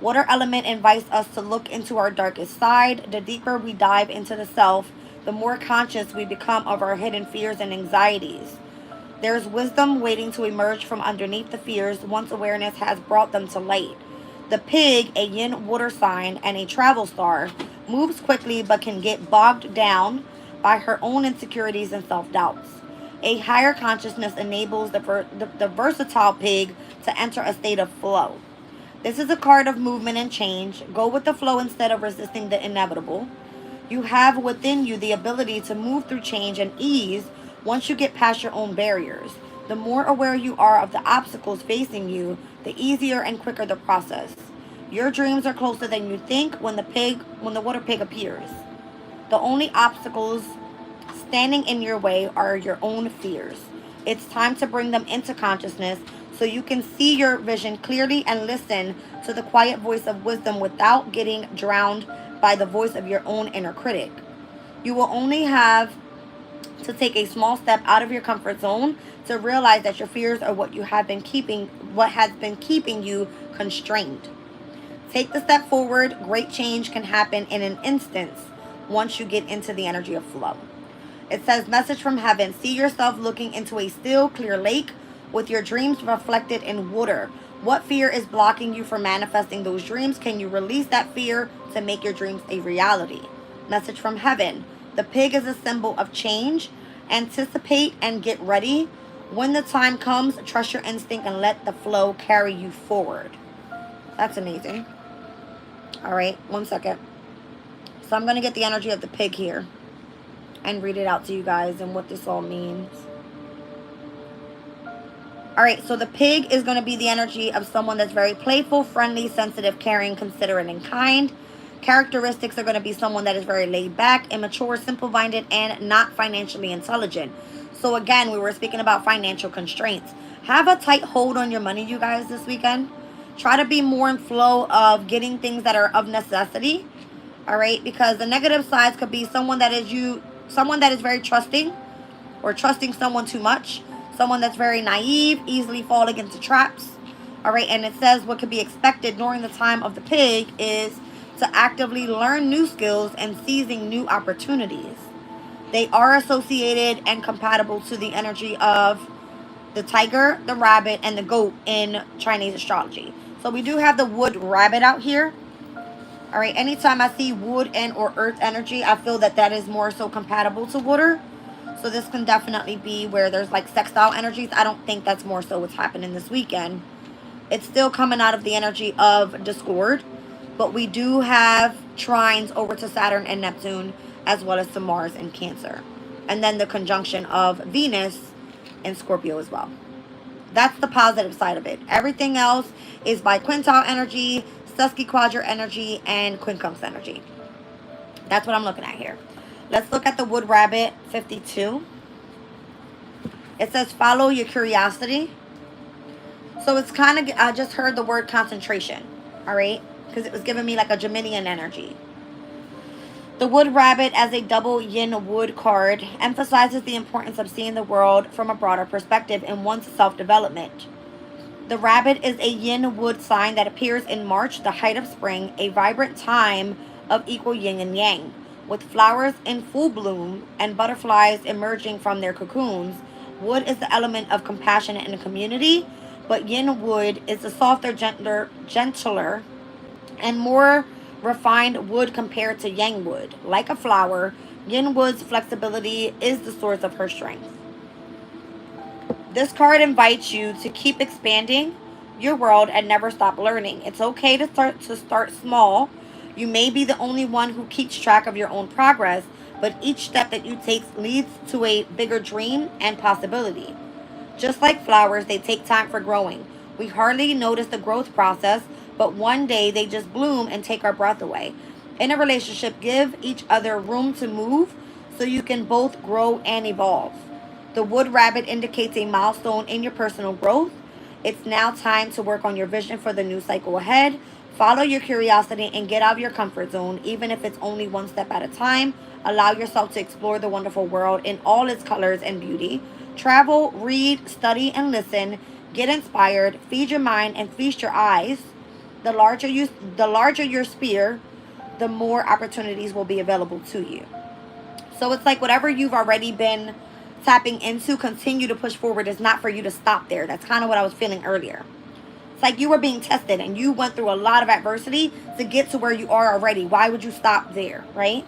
Water element invites us to look into our darkest side. The deeper we dive into the self, the more conscious we become of our hidden fears and anxieties. There's wisdom waiting to emerge from underneath the fears once awareness has brought them to light. The pig, a yin water sign and a travel star, moves quickly but can get bogged down by her own insecurities and self-doubts. A higher consciousness enables the versatile pig to enter a state of flow. This is a card of movement and change. Go with the flow instead of resisting the inevitable. You have within you the ability to move through change and ease once you get past your own barriers. The more aware you are of the obstacles facing you, the easier and quicker the process. Your dreams are closer than you think when the water pig appears. The only obstacles standing in your way are your own fears. It's time to bring them into consciousness so you can see your vision clearly and listen to the quiet voice of wisdom without getting drowned by the voice of your own inner critic. You will only have to take a small step out of your comfort zone to realize that your fears are what has been keeping you constrained. Take the step forward. Great change can happen in an instant once you get into the energy of flow. It says, message from heaven. See yourself looking into a still, clear lake with your dreams reflected in water. What fear is blocking you from manifesting those dreams? Can you release that fear to make your dreams a reality? Message from heaven. The pig is a symbol of change. Anticipate and get ready. When the time comes, trust your instinct and let the flow carry you forward. That's amazing. All right, 1 second. So I'm going to get the energy of the pig here and read it out to you guys and what this all means. All right, so the pig is going to be the energy of someone that's very playful, friendly, sensitive, caring, considerate, and kind. Characteristics are going to be someone that is very laid back, immature, simple-minded, and not financially intelligent. So again, we were speaking about financial constraints. Have a tight hold on your money, you guys, this weekend. Try to be more in flow of getting things that are of necessity. All right, because the negative sides could be someone that is very trusting, or trusting someone too much, someone that's very naive, easily falling into traps. All right, and it says what could be expected during the time of the pig is to actively learn new skills and seizing new opportunities. They are associated and compatible to the energy of the tiger, the rabbit, and the goat in Chinese astrology. So we do have the wood rabbit out here. All right, anytime I see wood and or earth energy, I feel that that is more so compatible to water. So this can definitely be where there's like sextile energies. I don't think that's more so what's happening this weekend. It's still coming out of the energy of discord, but we do have trines over to Saturn and Neptune, as well as to Mars and Cancer. And then the conjunction of Venus and Scorpio as well. That's the positive side of it. Everything else is by quintile energy, Sesquiquadrate energy, and quincunx energy. That's what I'm looking at here. Let's look at the wood rabbit 52. It says follow your curiosity. So it's kind of, I just heard the word concentration. All right. Because it was giving me like a Geminian energy. The wood rabbit as a double yin wood card emphasizes the importance of seeing the world from a broader perspective in one's self-development. The rabbit is a yin wood sign that appears in March, the height of spring, a vibrant time of equal yin and yang, with flowers in full bloom and butterflies emerging from their cocoons. Wood is the element of compassion and community, but yin wood is a softer, gentler, and more refined wood compared to yang wood. Like a flower, yin wood's flexibility is the source of her strength. This card invites you to keep expanding your world and never stop learning. It's okay to start small. You may be the only one who keeps track of your own progress, but each step that you take leads to a bigger dream and possibility. Just like flowers, they take time for growing. We hardly notice the growth process, but one day they just bloom and take our breath away. In a relationship, give each other room to move so you can both grow and evolve. The wood rabbit indicates a milestone in your personal growth. It's now time to work on your vision for the new cycle ahead. Follow your curiosity and get out of your comfort zone, even if it's only one step at a time. Allow yourself to explore the wonderful world in all its colors and beauty. Travel, read, study, and listen. Get inspired, feed your mind, and feast your eyes. The larger your sphere, the more opportunities will be available to you. So it's like whatever you've already been tapping into, continue to push forward. It's not for you to stop there. That's kind of what I was feeling earlier. It's like you were being tested and you went through a lot of adversity to get to where you are already. Why would you stop there, right?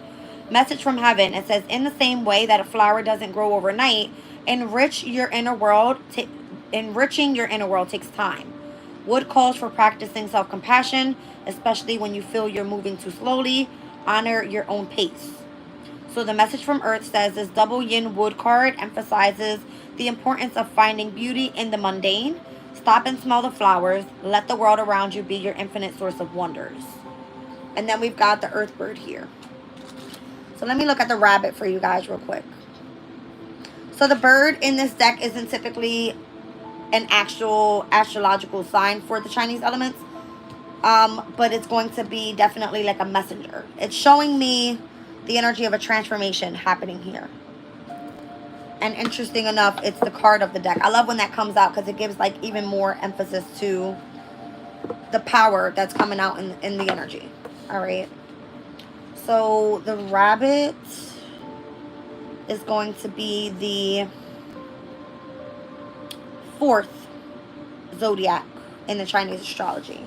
Message from heaven. It says, in the same way that a flower doesn't grow overnight, enriching your inner world takes time. Wood calls for practicing self-compassion, especially when you feel you're moving too slowly. Honor your own pace. So the message from Earth says this double yin wood card emphasizes the importance of finding beauty in the mundane. Stop and smell the flowers. Let the world around you be your infinite source of wonders. And then we've got the earth bird here. So let me look at the rabbit for you guys real quick. So the bird in this deck isn't typically an actual astrological sign for the Chinese elements. But it's going to be definitely like a messenger. It's showing me the energy of a transformation happening here. And interesting enough, it's the card of the deck. I love when that comes out because it gives like even more emphasis to the power that's coming out in the energy. All right. So the rabbit is going to be the 4th zodiac in the Chinese astrology.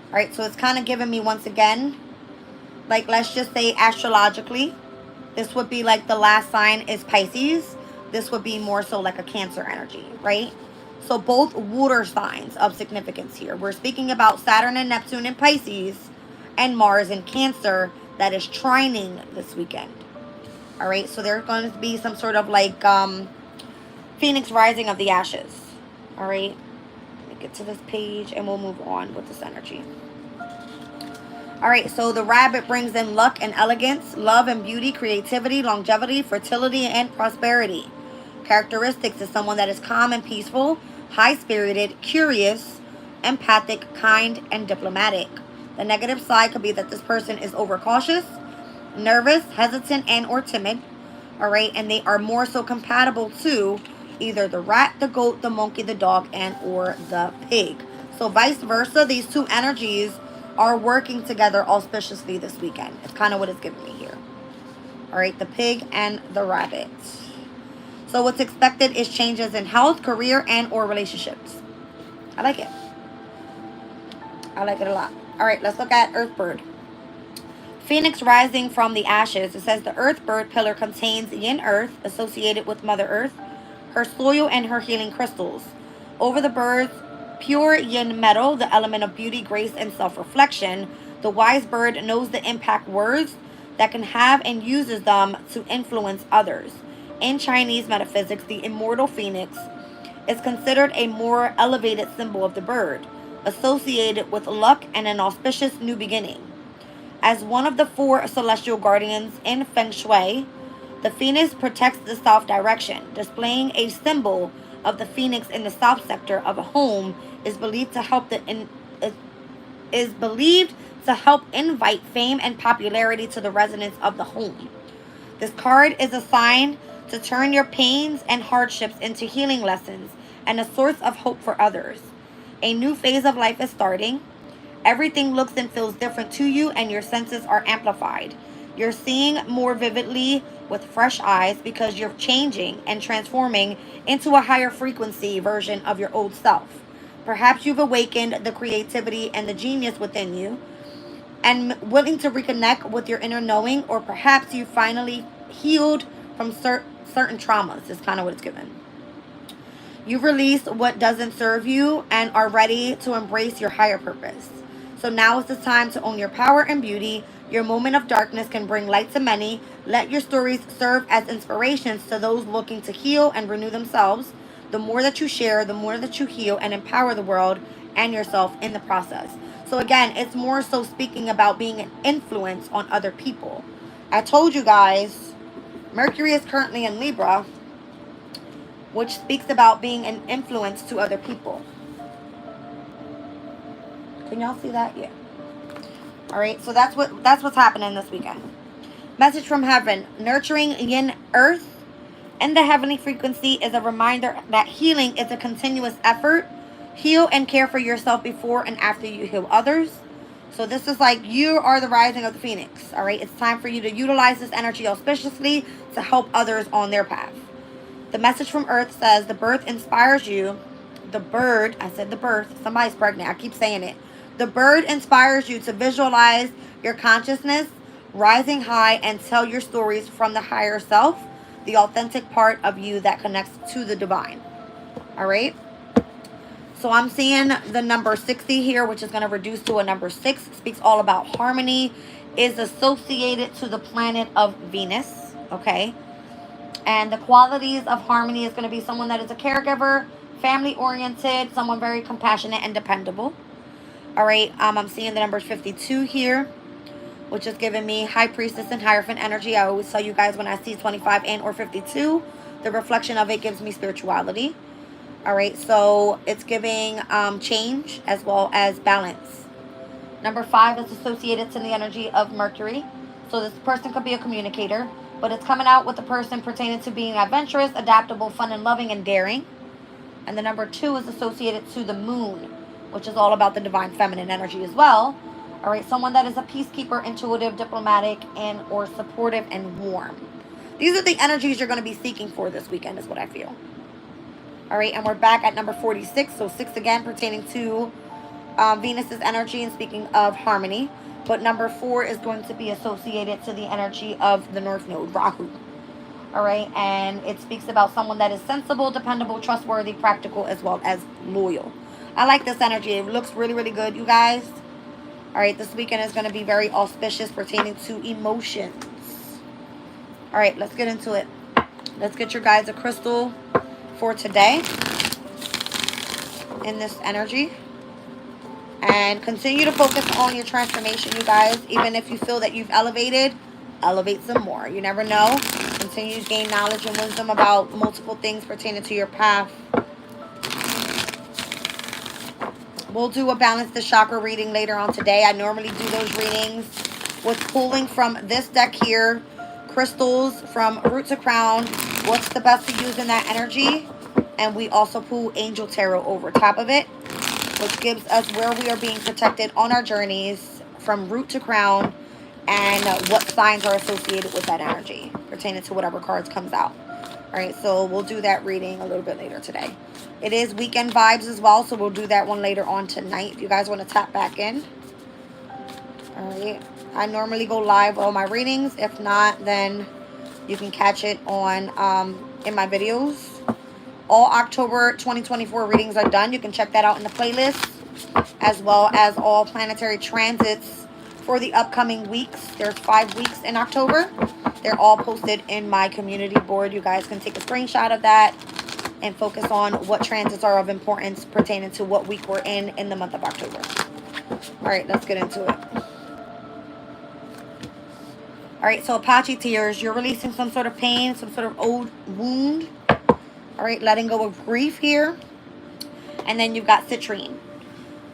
All right. So it's kind of giving me once again, like let's just say astrologically, this would be like the last sign is Pisces. This would be more so like a Cancer energy, right? So both water signs of significance here. We're speaking about Saturn and Neptune in Pisces and Mars in Cancer that is trining this weekend. All right, so there's going to be some sort of like Phoenix rising of the ashes. All right, let me get to this page and we'll move on with this energy. All right, so the rabbit brings in luck and elegance, love and beauty, creativity, longevity, fertility, and prosperity. Characteristics is someone that is calm and peaceful, high-spirited, curious, empathic, kind, and diplomatic. The negative side could be that this person is overcautious, nervous, hesitant, and or timid. All right, and they are more so compatible to either the rat, the goat, the monkey, the dog, and or the pig. So vice versa, these two energies are working together auspiciously this weekend. It's kind of what it's giving me here. All right, the pig and the rabbit. So what's expected is changes in health, career, and or relationships. I like it. I like it a lot. All right, let's look at Earth Bird. Phoenix rising from the ashes. It says the Earth Bird pillar contains yin earth associated with Mother Earth, her soil, and her healing crystals. Over the bird's pure yin metal, the element of beauty, grace, and self-reflection, the wise bird knows the impact words that can have and uses them to influence others. In Chinese metaphysics, the immortal phoenix is considered a more elevated symbol of the bird, associated with luck and an auspicious new beginning. As one of the 4 celestial guardians in Feng Shui, the phoenix protects the south direction. Displaying a symbol of the phoenix in the south sector of a home is believed to help invite fame and popularity to the residents of the home. This card is a sign to turn your pains and hardships into healing lessons and a source of hope for others. A new phase of life is starting. Everything looks and feels different to you, and your senses are amplified. You're seeing more vividly with fresh eyes because you're changing and transforming into a higher frequency version of your old self. Perhaps you've awakened the creativity and the genius within you and willing to reconnect with your inner knowing, or perhaps you finally healed from certain traumas is kind of what it's given. You've released what doesn't serve you and are ready to embrace your higher purpose. So now is the time to own your power and beauty. Your moment of darkness can bring light to many. Let your stories serve as inspirations to those looking to heal and renew themselves. The more that you share, the more that you heal and empower the world and yourself in the process. So again, it's more so speaking about being an influence on other people. I told you guys, Mercury is currently in Libra, which speaks about being an influence to other people. Can y'all see that? Yeah. All right. So that's what's happening this weekend. Message from heaven: nurturing yin earth and the heavenly frequency is a reminder that healing is a continuous effort. Heal and care for yourself before and after you heal others. So this is like you are the rising of the phoenix. All right. It's time for you to utilize this energy auspiciously to help others on their path. The message from Earth says the birth inspires you. The bird, I said the birth. Somebody's pregnant. I keep saying it. The bird inspires you to visualize your consciousness rising high and tell your stories from the higher self, the authentic part of you that connects to the divine. All right. So I'm seeing the number 60 here, which is going to reduce to a number 6. It speaks all about harmony. Is associated to the planet of Venus. Okay. And the qualities of harmony is going to be someone that is a caregiver, family oriented, someone very compassionate and dependable. All right, I'm seeing the number 52 here, which is giving me High Priestess and Hierophant energy. I always tell you guys when I see 25 and or 52, the reflection of it gives me spirituality. All right, so it's giving change as well as balance. Number 5 is associated to the energy of Mercury. So this person could be a communicator, but it's coming out with the person pertaining to being adventurous, adaptable, fun, and loving, and daring. And the number 2 is associated to the moon, which is all about the divine feminine energy as well. All right, someone that is a peacekeeper, intuitive, diplomatic, and or supportive and warm. These are the energies you're going to be seeking for this weekend is what I feel. All right, and we're back at number 46. So 6 again pertaining to Venus's energy and speaking of harmony. But number 4 is going to be associated to the energy of the North Node, Rahu. All right, and it speaks about someone that is sensible, dependable, trustworthy, practical, as well as loyal. I like this energy. It looks really, really good, you guys. All right, this weekend is going to be very auspicious pertaining to emotions. All right, let's get into it. Let's get your guys a crystal for today in this energy. And continue to focus on your transformation, you guys. Even if you feel that you've elevated, elevate some more. You never know. Continue to gain knowledge and wisdom about multiple things pertaining to your path. We'll do a Balance the Chakra reading later on today. I normally do those readings with pulling from this deck here, crystals from root to crown, what's the best to use in that energy. And we also pull Angel Tarot over top of it, which gives us where we are being protected on our journeys from root to crown and what signs are associated with that energy pertaining to whatever cards comes out. All right, so we'll do that reading a little bit later today. It is weekend vibes as well, so we'll do that one later on tonight if you guys want to tap back in. All right, I normally go live with all my readings. If not, then you can catch it on in my videos. All October 2024 readings are done. You can check that out in the playlist, as well as all planetary transits for the upcoming weeks. There's 5 weeks in October. They're all posted in my community board. You guys can take a screenshot of that and focus on what transits are of importance pertaining to what week we're in the month of October. All right, let's get into it. All right, so Apache Tears, you're releasing some sort of pain, some sort of old wound. All right, letting go of grief here. And then you've got Citrine.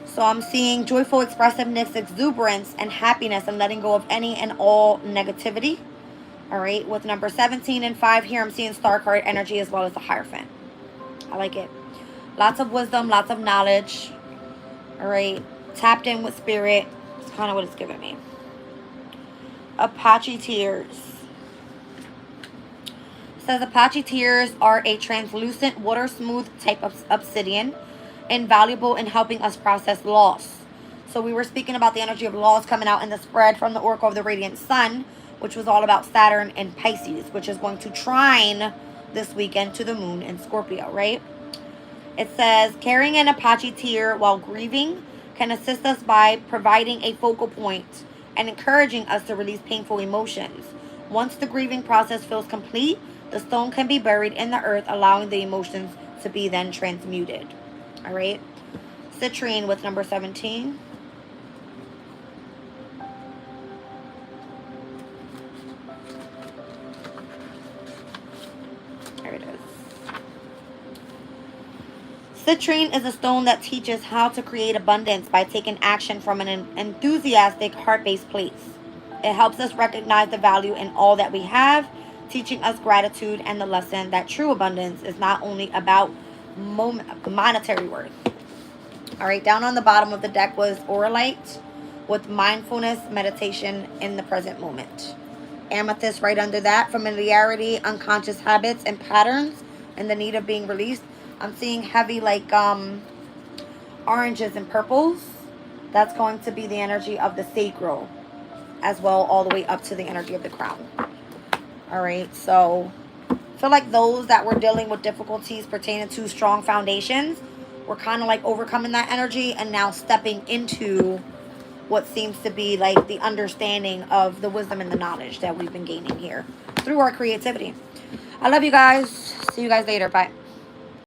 So I'm seeing joyful expressiveness, exuberance, and happiness, and letting go of any and all negativity. All right, with number 17 and 5 here, I'm seeing Star card energy as well as the Hierophant. I like it. Lots of wisdom, lots of knowledge. All right, tapped in with spirit. It's kind of what it's giving me. Apache Tears. Says Apache Tears are a translucent, water smooth type of obsidian, invaluable in helping us process loss. So we were speaking about the energy of loss coming out in the spread from the Oracle of the Radiant Sun, which was all about Saturn and Pisces, which is going to trine this weekend to the moon in Scorpio, right? It says carrying an Apache Tear while grieving can assist us by providing a focal point and encouraging us to release painful emotions. Once the grieving process feels complete, the stone can be buried in the earth, allowing the emotions to be then transmuted. All right. Citrine with number 17. There it is. Citrine is a stone that teaches how to create abundance by taking action from an enthusiastic, heart-based place. It helps us recognize the value in all that we have, teaching us gratitude and the lesson that true abundance is not only about monetary worth. All right, down on the bottom of the deck was Auralite with mindfulness, meditation in the present moment. Amethyst right under that, familiarity, unconscious habits and patterns, and the need of being released. I'm seeing heavy like oranges and purples. That's going to be the energy of the sacral as well, all the way up to the energy of the crown. All right, so I feel like those that were dealing with difficulties pertaining to strong foundations were kind of like overcoming that energy and now stepping into what seems to be like the understanding of the wisdom and the knowledge that we've been gaining here through our creativity. I love you guys. See you guys later. Bye.